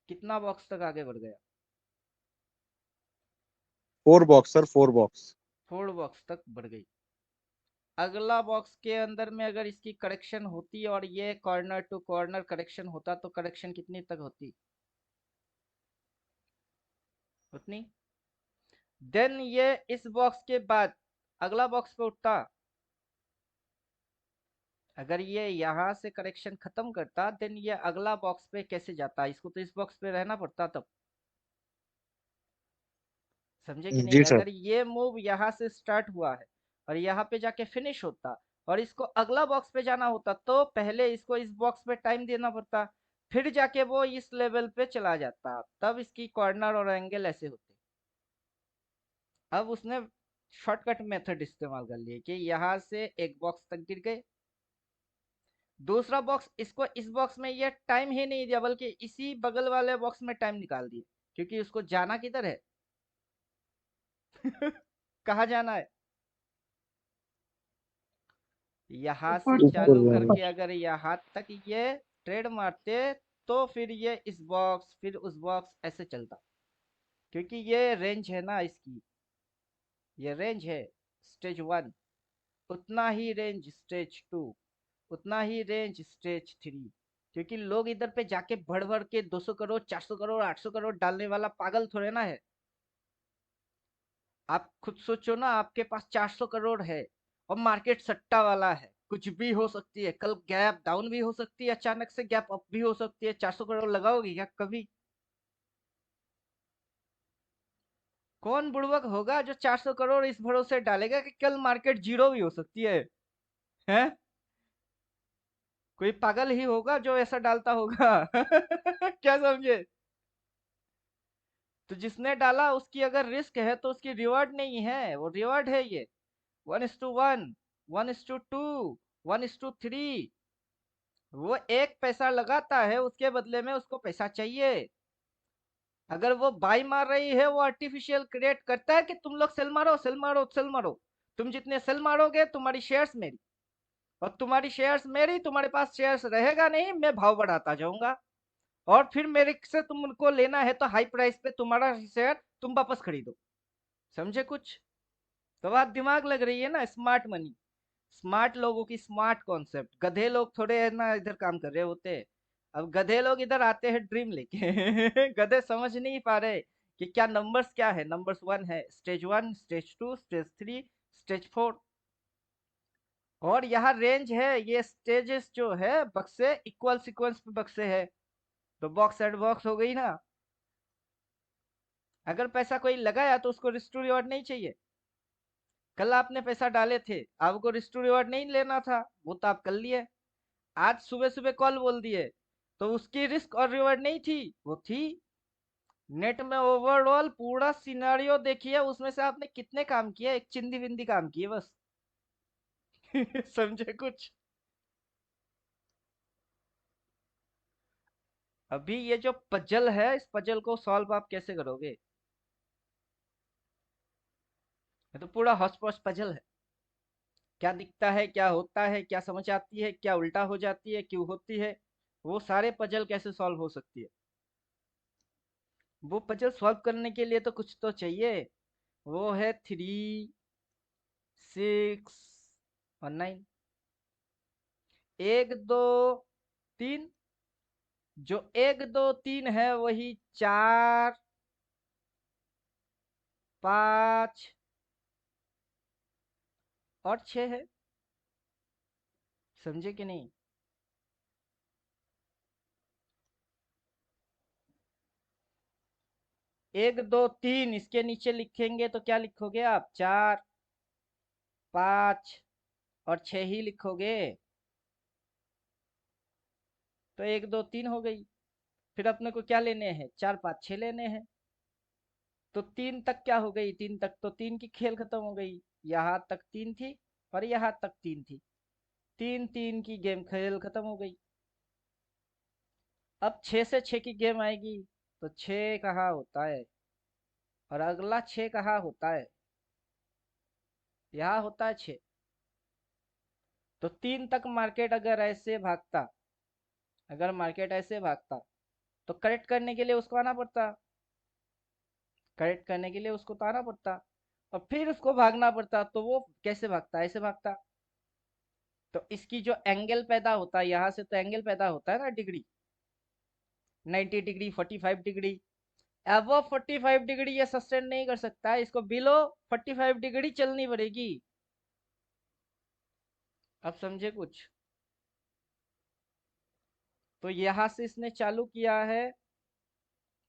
कितना बॉक्स तक आगे बढ़ गया, 4 बॉक्स सर, 4 बॉक्स। 4 बॉक्स तक बढ़ गई। अगला बॉक्स के अंदर में अगर इसकी करेक्शन होती और ये कॉर्नर टू कॉर्नर करेक्शन होता तो करेक्शन कितनी तक होती, उतनी। देन ये इस बॉक्स के बाद अगला बॉक्स पे उठता, अगर ये यहाँ से करेक्शन खत्म करता देन ये अगला बॉक्स पे कैसे जाता, इसको तो इस बॉक्स पे रहना पड़ता तब, समझे कि जी नहीं। सर। अगर ये मूव यहाँ से स्टार्ट हुआ है और यहाँ पे जाके फिनिश होता और इसको अगला बॉक्स पे जाना होता तो पहले इसको इस बॉक्स पे टाइम देना पड़ता, फिर जाके वो इस लेवल पे चला जाता, तब इसकी कॉर्नर और एंगल ऐसे होते। अब उसने शॉर्टकट मेथड इस्तेमाल कर लिए कि यहाँ से एक बॉक्स तक गिर गए, दूसरा बॉक्स, इसको इस बॉक्स में ये टाइम ही नहीं दिया बल्कि इसी बगल वाले बॉक्स में टाइम निकाल दिए, क्योंकि उसको जाना किधर है। कहाँ जाना है, यहाँ से ऊपर चालू जाना। करके अगर यहाँ तक ये ट्रेड मारते तो फिर ये इस बॉक्स फिर उस बॉक्स ऐसे चलता, क्योंकि ये रेंज है ना इसकी, ये रेंज है स्टेज 1, उतना ही रेंज स्टेज 2, उतना ही रेंज स्टेज 3। क्योंकि लोग इधर पे जाके भर भर के 200 करोड़ 400 करोड़ 800 करोड़ डालने वाला पागल थोड़े ना है। आप खुद सोचो ना, आपके पास 400 करोड़ है और मार्केट सट्टा वाला है, कुछ भी हो सकती है, कल गैप डाउन भी हो सकती है, अचानक से गैप अप भी हो सकती है, 400 करोड़ लगाओगे क्या कभी। कौन बुड़बक होगा जो 400 करोड़ इस भरोसे डालेगा कि कल मार्केट जीरो भी हो सकती है? हैं? कोई पागल ही होगा जो ऐसा डालता होगा। क्या समझे? तो जिसने डाला उसकी अगर रिस्क है तो उसकी रिवॉर्ड नहीं है, वो रिवॉर्ड है ये। 1:1, 1:2, 1:3। वो एक पैसा लगाता है, उसके बदले में उसको पैसा चाहिए। अगर वो बाई मार रही है, वो आर्टिफिशियल क्रिएट करता है कि तुम लोग सेल मारो, सेल मारो, सेल मारो। तुम जितने सेल मारोगे तुम्हारी शेयर्स मेरी, और तुम्हारी शेयर्स मेरी, तुम्हारे पास शेयर्स रहेगा नहीं, मैं भाव बढ़ाता जाऊंगा। और फिर मेरे से तुमको लेना है तो हाई प्राइस पे तुम्हारा शेयर तुम वापस खरीदो। समझे कुछ? तो बात दिमाग लग रही है ना? स्मार्ट मनी, स्मार्ट लोगों की स्मार्ट कॉन्सेप्ट। गधे लोग थोड़े है ना इधर काम कर रहे होते। अब गधे लोग इधर आते हैं ड्रीम लेके। गधे समझ नहीं पा रहे कि क्या नंबर्स क्या है। नंबर्स 1 है, स्टेज 1, स्टेज 2, स्टेज 3, स्टेज 4। और यहाँ रेंज है, ये स्टेजेस जो है बक्से इक्वल सीक्वेंस पे बक्से है। तो बॉक्स एंड बॉक्स हो गई ना। अगर पैसा कोई लगाया तो उसको रिस्क टू रिवॉर्ड नहीं चाहिए। कल आपने पैसा डाले थे, आपको रिस्क टू रिवॉर्ड नहीं लेना था, वो तो आप कर लिए। आज सुबह सुबह कॉल बोल दिए, तो उसकी रिस्क और रिवॉर्ड नहीं थी, वो थी। नेट में ओवरऑल पूरा सिनेरियो देखिए, उसमें से आपने कितने काम किए? एक चिंदी बिंदी काम किए बस। समझे कुछ? अभी ये जो पजल है, इस पजल को सॉल्व आप कैसे करोगे? ये तो पूरा हौच पौच पजल है। क्या दिखता है, क्या होता है, क्या समझ आती है, क्या उल्टा हो जाती है, क्यों होती है, वो सारे पजल कैसे सॉल्व हो सकती है? वो पजल सॉल्व करने के लिए तो कुछ तो चाहिए। वो है 3, 6 और 9। 1, 2, 3। जो 1, 2, 3 है वही 4, 5 और 6 है। समझे कि नहीं? 1, 2, 3 इसके नीचे लिखेंगे तो क्या लिखोगे आप? 4, 5 और 6 ही लिखोगे। तो 1, 2, 3 हो गई। फिर अपने को क्या लेने हैं? 4, 5, 6 लेने हैं। तो 3 तक क्या हो गई? 3 तक तो 3 की खेल खत्म हो गई। यहाँ तक 3 थी और यहाँ तक 3 थी। 3, 3 की गेम खेल खत्म हो गई। अब 6 से 6 की गेम आएगी। तो 6 कहाँ होता है और अगला 6 कहाँ होता है? यहाँ होता है 6। तो 3 तक मार्केट अगर ऐसे भागता, अगर मार्केट ऐसे भागता, तो करेक्ट करने के लिए उसको आना पड़ता। करेक्ट करने के लिए उसको तो आना पड़ता, और फिर उसको भागना पड़ता। तो वो कैसे भागता? ऐसे भागता। तो इसकी जो एंगल पैदा होता है, यहाँ से तो एंगल पैदा होता है ना, डिग्री। 90 degree, 45 degree. अब वो 45 डिग्री ये सस्टेन नहीं कर सकता, इसको बिलो 45 डिग्री चलनी पड़ेगी। अब समझे कुछ? तो यहाँ से इसने चालू किया है,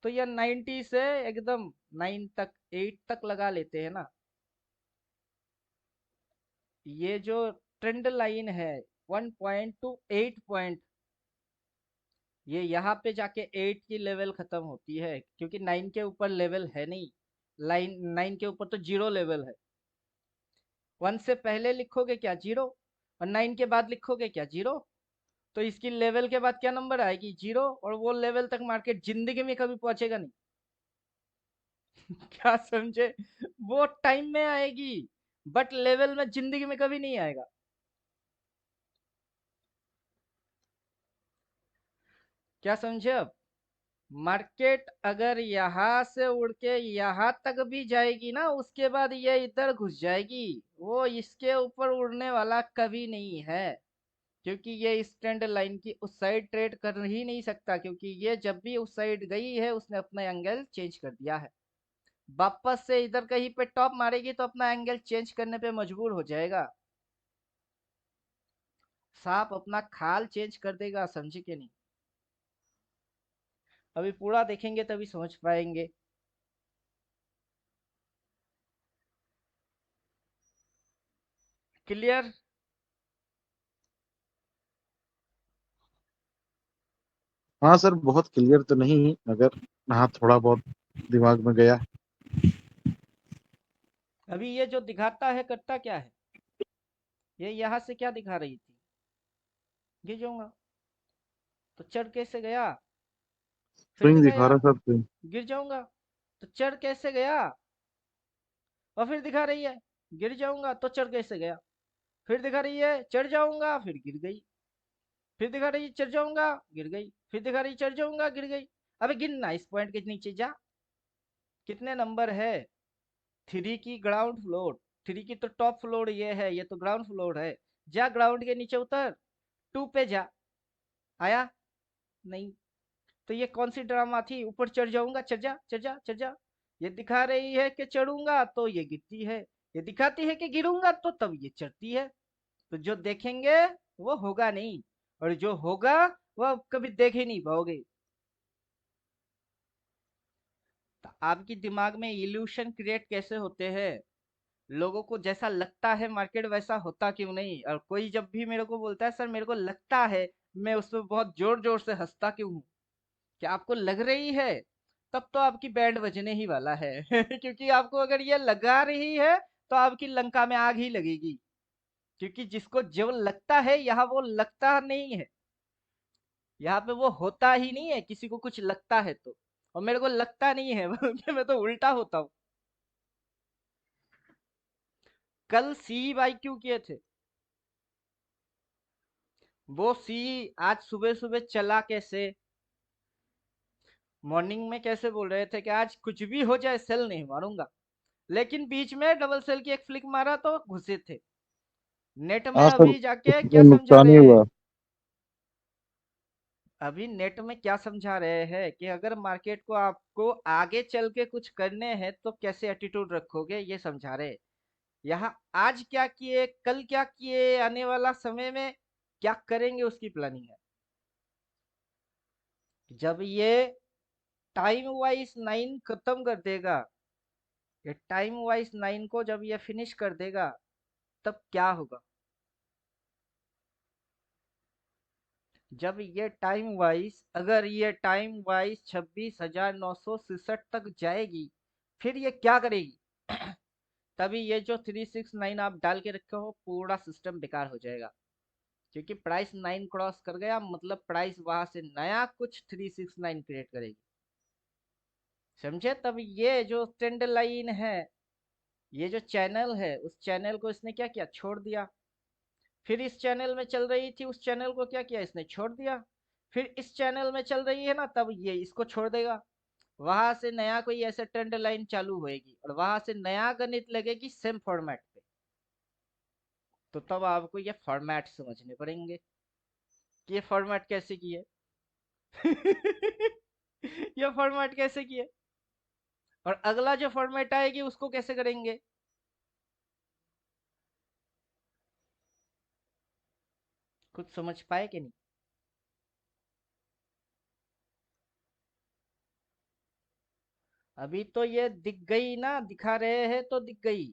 तो ये 90 से एकदम 9 तक, 8 तक लगा लेते हैं ना। ये जो ट्रेंड लाइन है 1 पॉइंट टू 8 पॉइंट, ये यहाँ पे जाके 8 की लेवल खत्म होती है, क्योंकि 9 के ऊपर लेवल है नहीं। लाइन 9 के ऊपर तो जीरो लेवल है। 1 से पहले लिखोगे क्या? जीरो। और 9 के बाद लिखोगे क्या? जीरो। तो इसकी लेवल के बाद क्या नंबर आएगी? जीरो। और वो लेवल तक मार्केट जिंदगी में कभी पहुंचेगा नहीं। क्या समझे? वो टाइम में आएगी, बट लेवल में जिंदगी में कभी नहीं आएगा। क्या समझे अब? मार्केट अगर यहाँ से उड़ के यहाँ तक भी जाएगी ना, उसके बाद ये इधर घुस जाएगी। वो इसके ऊपर उड़ने वाला कभी नहीं है, क्योंकि ये इस ट्रेंड लाइन की उस साइड ट्रेड कर ही नहीं सकता, क्योंकि ये जब भी उस साइड गई है उसने अपना एंगल चेंज कर दिया है। वापस से इधर कहीं पे टॉप मारेगी तो अपना एंगल चेंज करने पे मजबूर हो जाएगा। सांप अपना खाल चेंज कर देगा। समझे कि नहीं? अभी पूरा देखेंगे तभी समझ पाएंगे। क्लियर? हाँ सर, बहुत क्लियर तो नहीं, मगर हाँ थोड़ा बहुत दिमाग में गया। अभी ये जो दिखाता है करता क्या है? ये यहाँ से क्या दिखा रही थी? गिर जाऊंगा, तो चढ़ कैसे गया? फिर स्विंग दिखा दिखाएगा रहा सर, स्विंग। गिर जाऊंगा, तो चढ़ कैसे गया? और फिर दिखा रही है गिर जाऊंगा तो चढ़ कैसे गया? फिर दिखा रही है चढ़ जाऊंगा, फिर गिर गई। फिर दिखा रही है चढ़ जाऊंगा, गिर गई। फिर दिखा रही है चढ़ जाऊंगा, गिर गई। अबे गिनना इस पॉइंट के नीचे जा। कितने नंबर है? 3 की ग्राउंड फ्लोर। 3 की तो टॉप फ्लोर ये है, ये तो ग्राउंड फ्लोर है। जा ग्राउंड के नीचे उतर, 2 पे जा। आया? नहीं। तो ये कौन सी ड्रामा थी? ऊपर चढ़ जाऊंगा, चढ़ जा चढ़ जा चढ़ जा। ये दिखा रही है कि चढ़ूंगा तो ये गिरती है, ये दिखाती है कि गिरूंगा तो तब ये चढ़ती है। तो जो देखेंगे वो होगा नहीं, और जो होगा वो आप कभी देख ही नहीं पाओगे। तो आपकी दिमाग में इल्यूशन क्रिएट कैसे होते हैं? लोगों को जैसा लगता है मार्केट वैसा होता क्यों नहीं? और कोई जब भी मेरे को बोलता है सर मेरे को लगता है, मैं उस पर बहुत जोर जोर से हंसता क्यों हूँ? क्या आपको लग रही है? तब तो आपकी बैंड बजने ही वाला है क्योंकि आपको अगर ये लगा रही है तो आपकी लंका में आग ही लगेगी। क्योंकि जिसको जो लगता है यहाँ वो लगता नहीं है, यहाँ पे वो होता ही नहीं है। किसी को कुछ लगता है तो, और मेरे को लगता नहीं है बल्कि मैं तो उल्टा होता हूँ। कल सी बाई क्यों किए थे? वो सी आज सुबह सुबह चला कैसे? मॉर्निंग में कैसे बोल रहे थे कि आज कुछ भी हो जाए सेल नहीं मारूंगा, लेकिन बीच में डबल सेल की एक फ्लिक मारा तो घुसे थे। नेट में हाँ सर, अभी जाके उसमें क्या समझा नुकसान ही रहे हैं? हुआ। अभी नेट में क्या समझा रहे हैं कि अगर मार्केट को आपको आगे चल के कुछ करने हैं तो कैसे एटीट्यूड रखोगे, ये समझा रहे हैं। यहाँ आज क्या किए, कल क्या किए, आने वाला समय में क्या करेंगे उसकी प्लानिंग है। जब ये टाइम वाइज 9 खत्म कर देगा, ये टाइम वाइज 9 को जब ये फिनिश कर देगा, तब क्या होगा? जब ये टाइम वाइज, अगर ये टाइम वाइज 26,967 तक जाएगी, फिर ये क्या करेगी? तभी ये जो 369 आप डाल के रखे हो पूरा सिस्टम बेकार हो जाएगा। क्योंकि प्राइस 9 क्रॉस कर गया मतलब प्राइस वहां से नया कुछ 369 क्रिएट करेगी। समझे? तब ये जो ट्रेंड लाइन है, ये जो चैनल है, उस चैनल को इसने क्या किया? छोड़ दिया। फिर इस चैनल में चल रही थी, उस चैनल को क्या किया? इसने छोड़ दिया। फिर इस चैनल में चल रही है ना, तब ये इसको छोड़ देगा। वहां से नया कोई ऐसे ट्रेंड लाइन चालू होएगी और वहां से नया गणित लगेगी सेम फॉर्मेट पे। तो तब आपको ये फॉर्मेट समझने पड़ेंगे कि ये फॉर्मेट कैसे किए ये फॉर्मेट कैसे किए, और अगला जो फॉर्मेट आएगी उसको कैसे करेंगे। कुछ समझ पाए कि नहीं? अभी तो ये दिख गई ना, दिखा रहे हैं तो दिख गई।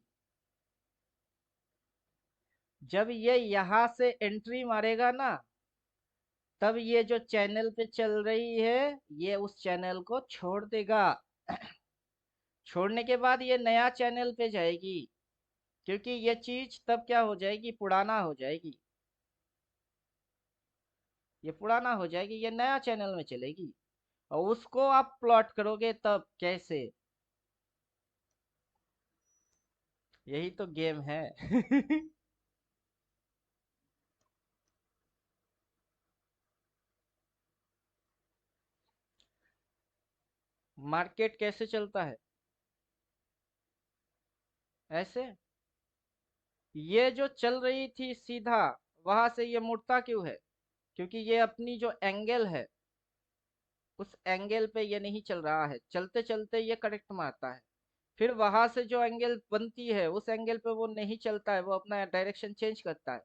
जब ये यहां से एंट्री मारेगा ना, तब ये जो चैनल पे चल रही है ये उस चैनल को छोड़ देगा। छोड़ने के बाद ये नया चैनल पे जाएगी, क्योंकि ये चीज तब क्या हो जाएगी? पुराना हो जाएगी। ये पुराना हो जाएगी, ये नया चैनल में चलेगी। और उसको आप प्लॉट करोगे तब कैसे? यही तो गेम है मार्केट कैसे चलता है? ऐसे। ये जो चल रही थी सीधा, वहां से ये मुड़ता क्यों है? क्योंकि ये अपनी जो एंगल है उस एंगल पे ये नहीं चल रहा है, चलते चलते ये करेक्ट मारता है। फिर वहां से जो एंगल बनती है उस एंगल पे वो नहीं चलता है, वो अपना डायरेक्शन चेंज करता है।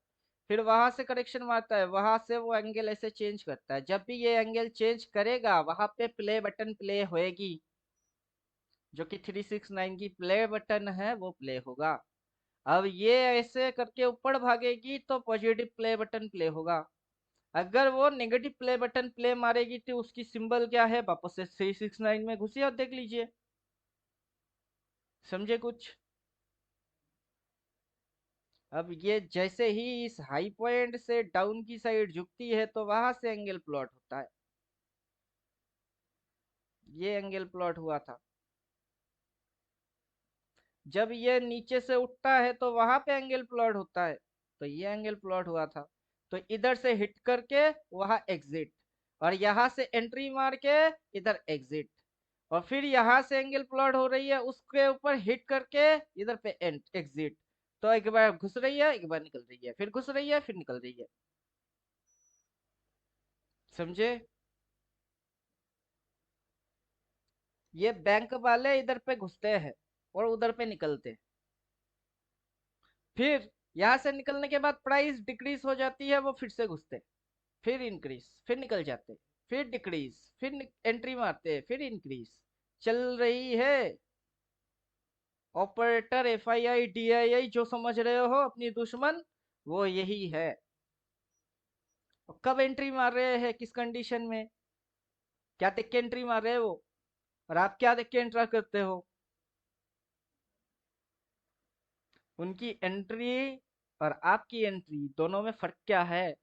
फिर वहां से करेक्शन मारता है, वहां से वो एंगल ऐसे चेंज करता है। जब भी ये एंगल चेंज करेगा वहां पे प्ले बटन प्ले होएगी, जो कि 369 की प्ले बटन है वो प्ले होगा। अब ये ऐसे करके ऊपर भागेगी तो पॉजिटिव प्ले बटन प्ले होगा। अगर वो नेगेटिव प्ले बटन प्ले मारेगी तो उसकी सिंबल क्या है, वापस से 369 में घुसिए और देख लीजिए। समझे कुछ? अब ये जैसे ही इस हाई पॉइंट से डाउन की साइड झुकती है तो वहां से एंगल प्लॉट होता है। ये एंगल प्लॉट हुआ था। जब ये नीचे से उठता है तो वहां पे एंगल प्लॉट होता है। तो ये एंगल प्लॉट हुआ था। तो इधर से हिट करके वहां एग्जिट, और यहां से एंट्री मार के इधर एग्जिट, और फिर यहाँ से एंगल प्लॉट हो रही है उसके ऊपर हिट करके इधर पे एग्जिट। तो एक बार घुस रही है, एक बार निकल रही है, फिर घुस रही है, फिर निकल रही है। समझे? ये बैंक वाले इधर पे घुसते हैं और उधर पे निकलते हैं। फिर यहाँ से निकलने के बाद प्राइस डिक्रीज हो जाती है, वो फिर से घुसते हैं, फिर इंक्रीज, फिर निकल जाते हैं, फिर डिक्रीज, फिर एंट्री मारते हैं, फिर इंक्रीज। चल रही है ऑपरेटर FII DII, जो समझ रहे हो अपनी दुश्मन, वो यही है। कब एंट्री मार रहे हैं, किस कंडीशन में, क्या देख के एंट्री मार रहे हो वो, और आप क्या देख के एंटर करते हो? उनकी एंट्री और आपकी एंट्री दोनों में फर्क क्या है?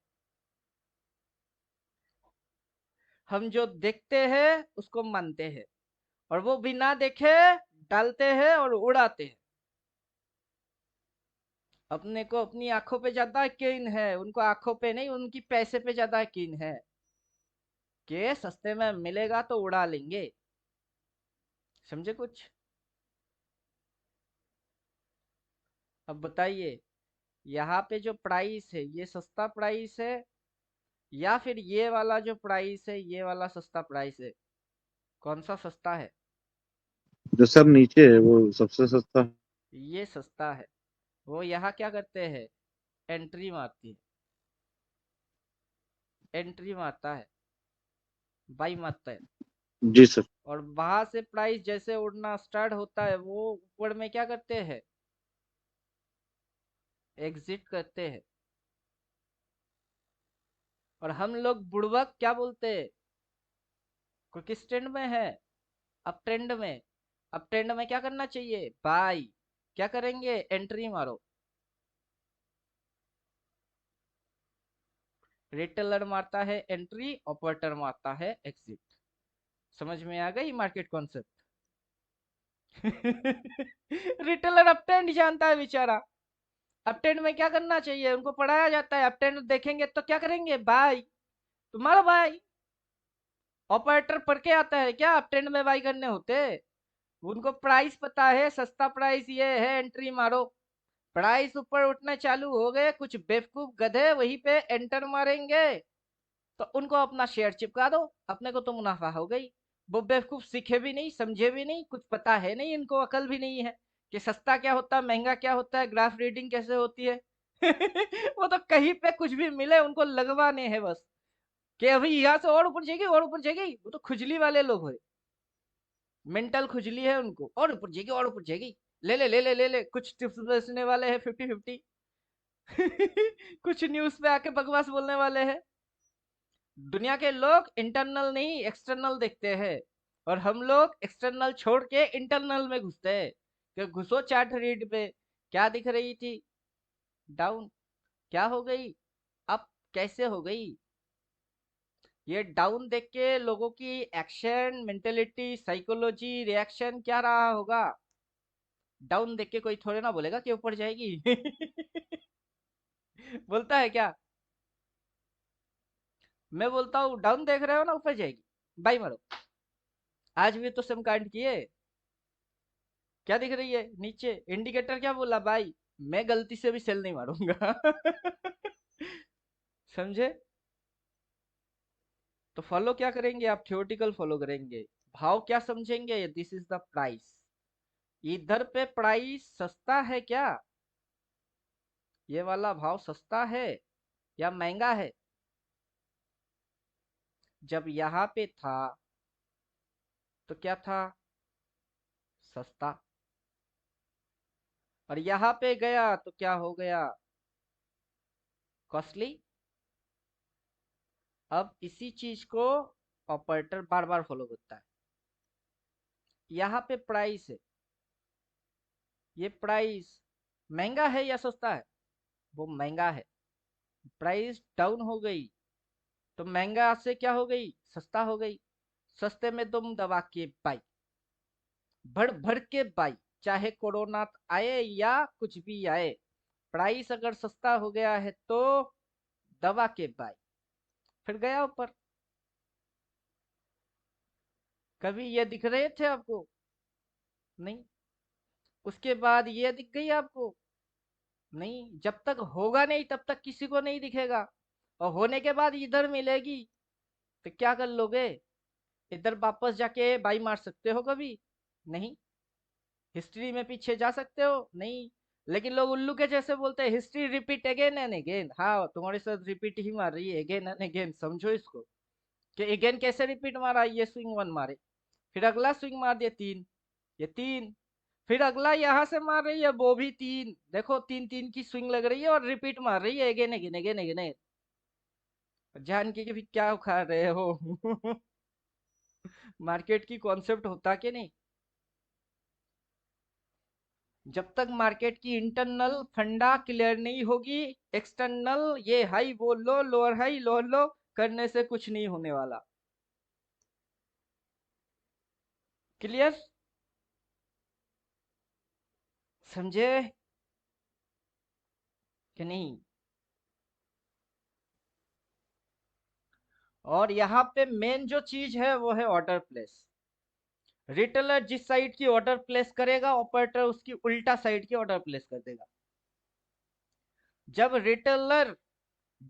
हम जो देखते हैं उसको मानते हैं, और वो बिना देखे डालते हैं और उड़ाते हैं। अपने को अपनी आंखों पे ज्यादा यकीन है, उनको आंखों पे नहीं, उनकी पैसे पे ज्यादा यकीन है कि सस्ते में मिलेगा तो उड़ा लेंगे। समझे कुछ? अब बताइए, यहाँ पे जो प्राइस है ये सस्ता प्राइस है, या फिर ये वाला जो प्राइस है ये वाला सस्ता प्राइस है? कौन सा सस्ता है? जो सब नीचे है वो सबसे सस्ता है। ये सस्ता है। वो यहाँ क्या करते हैं, एंट्री मारती है, एंट्री मारता है, बाई मारता है, जी सर। और वहां से प्राइस जैसे उड़ना स्टार्ट होता है वो ऊपर में क्या करते हैं, एग्जिट करते हैं। और हम लोग बुड़बक क्या बोलते हैं, कोई किस ट्रेंड में है, अब ट्रेंड में, अब ट्रेंड में क्या करना चाहिए, बाई। क्या करेंगे, एंट्री मारो। रिटेलर मारता है एंट्री, ऑपरेटर मारता है एग्जिट। समझ में आ गई market concept? Retailer up trend जानता है बेचारा। अप ट्रेंड में क्या करना चाहिए, उनको पढ़ाया जाता है, अप ट्रेंड देखेंगे तो क्या करेंगे, बाई। तुम्हारा बाई। ऑपरेटर पढ़ के आता है क्या अप ट्रेंड में बाई करने होते? उनको प्राइस पता है, सस्ता प्राइस ये है, एंट्री मारो। प्राइस ऊपर उठना चालू हो गए, कुछ बेवकूफ गधे वहीं पे एंटर मारेंगे, तो उनको अपना शेयर चिपका दो, अपने को तो मुनाफा हो गई। वो बेवकूफ सीखे भी नहीं, समझे भी नहीं, कुछ पता है नहीं, इनको अकल भी नहीं है कि सस्ता क्या होता है, महंगा क्या होता है, ग्राफ रीडिंग कैसे होती है। वो तो कहीं पे कुछ भी मिले उनको लगवाने हैं बस, कि अभी यहाँ से और ऊपर जाएगी, और ऊपर जाएगी। वो तो खुजली वाले लोग हो, मेंटल खुजली है उनको, और ऊपर जाएगी, और ऊपर जाएगी, ले ले ले ले ले ले। कुछ टिप्स बेचने वाले हैं 50-50। कुछ न्यूज पे आके बकवास बोलने वाले हैं। दुनिया के लोग इंटरनल नहीं एक्सटर्नल देखते हैं, और हम लोग एक्सटर्नल छोड़ के इंटरनल में घुसते हैं। कि घुसो चार्ट रीड पे, क्या दिख रही थी, डाउन, क्या हो गई, अप कैसे हो गई। ये डाउन देख के लोगों की एक्शन, मेंटेलिटी, साइकोलॉजी, रिएक्शन क्या रहा होगा। डाउन देख के कोई थोड़े ना बोलेगा कि ऊपर जाएगी। बोलता है क्या? मैं बोलता हूँ डाउन देख रहे हो ना, ऊपर जाएगी, बाई मारो। आज भी तो सेम कांड किए। क्या दिख रही है नीचे, इंडिकेटर क्या बोला, बाई। मैं गलती से भी सेल नहीं मारूंगा। समझे? तो फॉलो क्या करेंगे आप, थियोरटिकल फॉलो करेंगे। भाव क्या समझेंगे, दिस इज द प्राइस। इधर पे प्राइस सस्ता है क्या, ये वाला भाव सस्ता है या महंगा है? जब यहाँ पे था तो क्या था, सस्ता। और यहाँ पे गया तो क्या हो गया, कॉस्टली। अब इसी चीज को ऑपरेटर बार बार फॉलो करता है। यहाँ पे प्राइस है, ये प्राइस महंगा है या सस्ता है, वो महंगा है। प्राइस डाउन हो गई तो महंगा से क्या हो गई, सस्ता हो गई। सस्ते में तुम दबा के बाई, भर भर के बाई, चाहे कोरोना आए या कुछ भी आए, प्राइस अगर सस्ता हो गया है तो दबा के बाई, फिर गया ऊपर। कभी ये दिख रहे थे आपको, नहीं। उसके बाद ये दिख गई आपको, नहीं। जब तक होगा नहीं तब तक किसी को नहीं दिखेगा, और होने के बाद इधर मिलेगी तो क्या कर लोगे, इधर वापस जाके बाई मार सकते हो कभी, नहीं। हिस्ट्री में पीछे जा सकते हो, नहीं। लेकिन लोग उल्लू के जैसे बोलते हैं history repeat again and again. हाँ, तुम्हारे साथ रिपीट ही मार रही है अगेन एंड अगेन, समझो इसको कि अगेन कैसे रिपीट मारा, ये स्विंग वन मारे, फिर अगला स्विंग मार दिया तीन, ये तीन, फिर अगला यहाँ से मार रही है वो भी तीन, देखो तीन तीन की स्विंग लग रही है और रिपीट मार रही है अगेन अगेन अगेन अगेन। जान के भी क्या उखाड़ रहे हो मार्केट की कॉन्सेप्ट होता कि नहीं। जब तक मार्केट की इंटरनल फंडा क्लियर नहीं होगी, एक्सटर्नल ये हाई वो लो, लोअर हाई लोअर लो करने से कुछ नहीं होने वाला। क्लियर, समझे कि नहीं। और यहाँ पे मेन जो चीज है वो है ऑर्डर प्लेस। रिटेलर जिस साइड की ऑर्डर प्लेस करेगा, ऑपरेटर उसकी उल्टा साइड की ऑर्डर प्लेस कर देगा। जब रिटेलर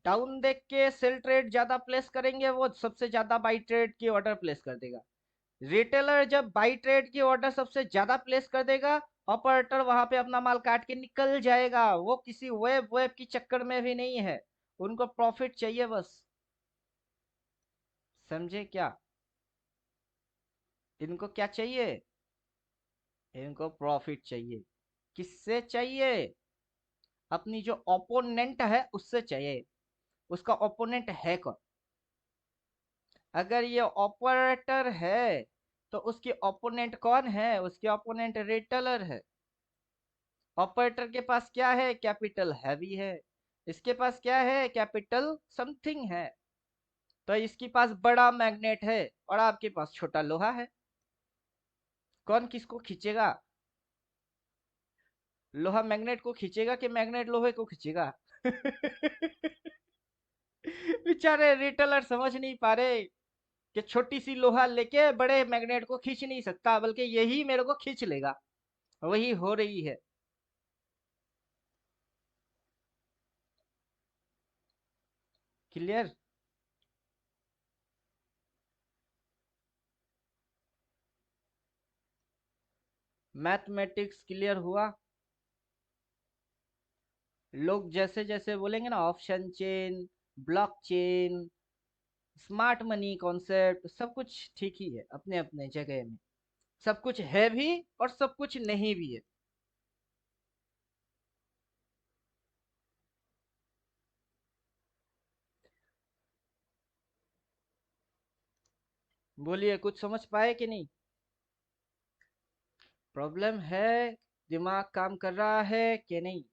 डाउन देख के सेल ट्रेड ज्यादा प्लेस करेंगे, वो सबसे ज्यादा बाई ट्रेड की ऑर्डर प्लेस कर देगा। रिटेलर जब बाई ट्रेड की ऑर्डर सबसे ज्यादा प्लेस कर देगा, ऑपरेटर वहां पे अपना माल काट के निकल जाएगा। वो किसी वेब वेब की चक्कर में भी नहीं है, उनको प्रॉफिट चाहिए बस। समझे क्या, इनको क्या चाहिए, इनको प्रॉफिट चाहिए। किससे चाहिए, अपनी जो ओपोनेंट है उससे चाहिए। उसका ओपोनेंट है कौन, अगर ये ऑपरेटर है तो उसकी ओपोनेंट कौन है, उसके ओपोनेंट रिटेलर है। ऑपरेटर के पास क्या है, कैपिटल हैवी है। इसके पास क्या है, कैपिटल समथिंग है। तो इसके पास बड़ा मैग्नेट है और आपके पास छोटा लोहा है। कौन किसको खींचेगा, लोहा मैग्नेट को खींचेगा कि मैग्नेट लोहे को खींचेगा बेचारे रिटेलर समझ नहीं पा रहे कि छोटी सी लोहा लेके बड़े मैग्नेट को खींच नहीं सकता, बल्कि यही मेरे को खींच लेगा। वही हो रही है। क्लियर, मैथमेटिक्स क्लियर हुआ। लोग जैसे जैसे बोलेंगे ना, option chain, block chain, smart money concept, सब कुछ ठीक ही है अपने अपने जगह में। सब कुछ है भी और सब कुछ नहीं भी है। बोलिए, कुछ समझ पाए कि नहीं। प्रॉब्लम है, दिमाग काम कर रहा है कि नहीं।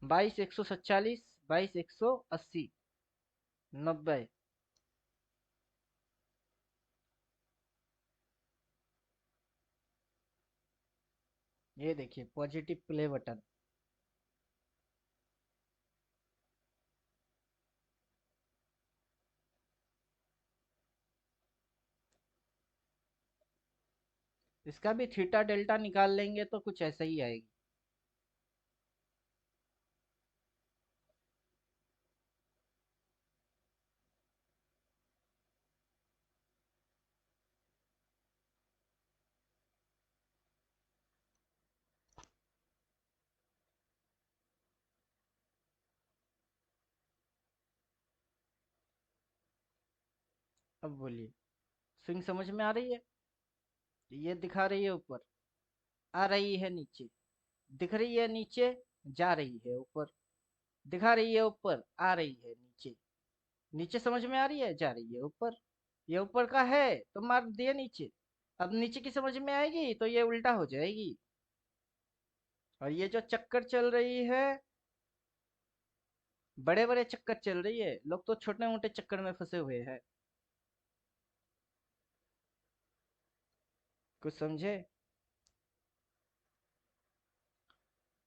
22 147, 22 180, 90। ये देखिए पॉजिटिव प्ले बटन। इसका भी थीटा डेल्टा निकाल लेंगे तो कुछ ऐसा ही आएगी। अब बोलिए, स्विंग समझ में आ रही है? ये दिखा रही है ऊपर, आ रही है नीचे, दिख रही है नीचे, जा रही है ऊपर, दिखा रही है ऊपर, आ रही है नीचे, नीचे समझ में आ रही है, जा रही है ऊपर। ये ऊपर का है तो मार दिया नीचे। अब नीचे की समझ में आएगी तो ये उल्टा हो जाएगी। और ये जो चक्कर चल रही है, बड़े बड़े चक्कर चल रही है, लोग तो छोटे मोटे चक्कर में फंसे हुए हैं। कुछ समझे?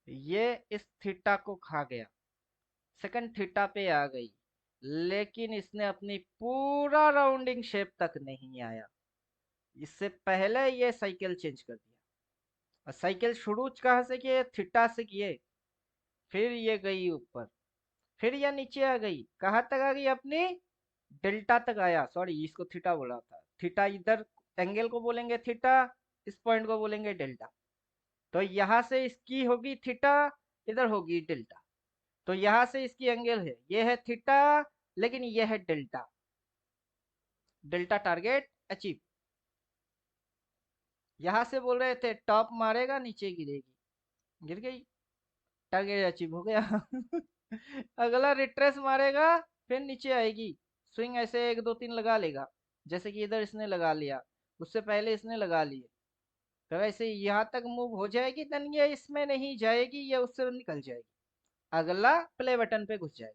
ये इस थीटा को खा गया, सेकंड थीटा पे आ गई, लेकिन इसने अपनी पूरा राउंडिंग शेप तक नहीं आया। इससे पहले ये साइकिल चेंज कर दिया। और साइकिल शुरू कहाँ से किए? थीटा से किए। फिर ये गई ऊपर, फिर ये नीचे आ गई, कहाँ तक आ गई? अपनी डेल्टा तक आया। सॉरी, इसको थीटा बोला था। थीटा इधर एंगल को बोलेंगे थीटा, इस पॉइंट को बोलेंगे डेल्टा। तो यहाँ से इसकी होगी थीटा, इधर होगी डेल्टा। तो यहाँ से इसकी एंगल है, ये है थीटा, लेकिन ये है डेल्टा। Delta target achieve. यहाँ से बोल रहे थे टॉप मारेगा नीचे गिरेगी, गिर गई, टारगेट अचीव हो गया। अगला रिट्रेस मारेगा, फिर नीचे आएगी, स्विंग ऐसे एक दो तीन लगा लेगा, जैसे कि इधर इसने लगा लिया, उससे पहले इसने लगा लिए। तो ऐसे यहाँ तक मूव हो जाएगी, देन ये इसमें नहीं जाएगी, ये उससे निकल जाएगी, अगला प्ले बटन पे घुस जाएगा।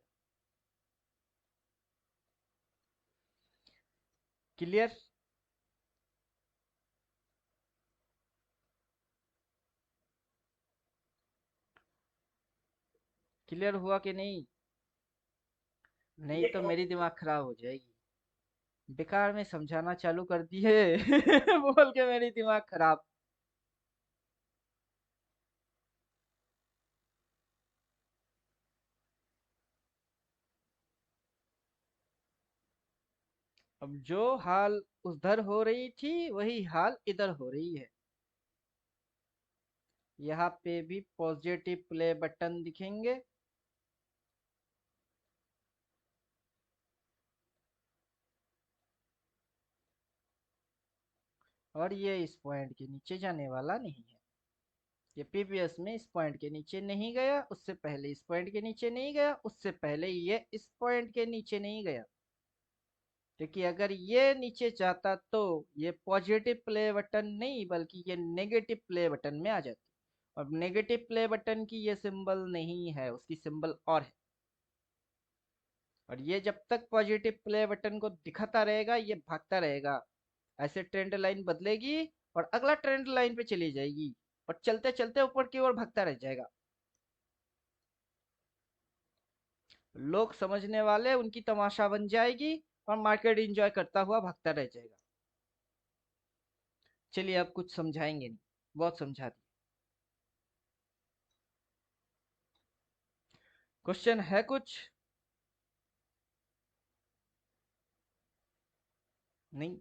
क्लियर? क्लियर हुआ कि नहीं? नहीं तो मेरी दिमाग खराब हो जाएगी। बेकार में समझाना चालू कर दिए बोल के मेरी दिमाग खराब। अब जो हाल उधर हो रही थी वही हाल इधर हो रही है। यहाँ पे भी पॉजिटिव प्ले बटन दिखेंगे, और ये इस पॉइंट के नीचे जाने वाला नहीं है। ये पीपीएस में इस पॉइंट के नीचे नहीं गया, उससे पहले इस पॉइंट के नीचे नहीं गया, उससे पहले ये इस पॉइंट के नीचे नहीं गया। क्योंकि अगर ये नीचे जाता तो ये पॉजिटिव प्ले बटन नहीं बल्कि ये नेगेटिव प्ले बटन में आ जाती। और नेगेटिव प्ले बटन की ये सिंबल नहीं है, उसकी सिंबल और है। और ये जब तक पॉजिटिव प्ले बटन को दिखाता रहेगा ये भागता रहेगा, ऐसे ट्रेंड लाइन बदलेगी और अगला ट्रेंड लाइन पे चली जाएगी, और चलते चलते ऊपर की ओर भागता रह जाएगा। लोग समझने वाले उनकी तमाशा बन जाएगी, और मार्केट एंजॉय करता हुआ भागता रह जाएगा। चलिए अब कुछ समझाएंगे नहीं, बहुत समझा दिया। क्वेश्चन है कुछ? नहीं?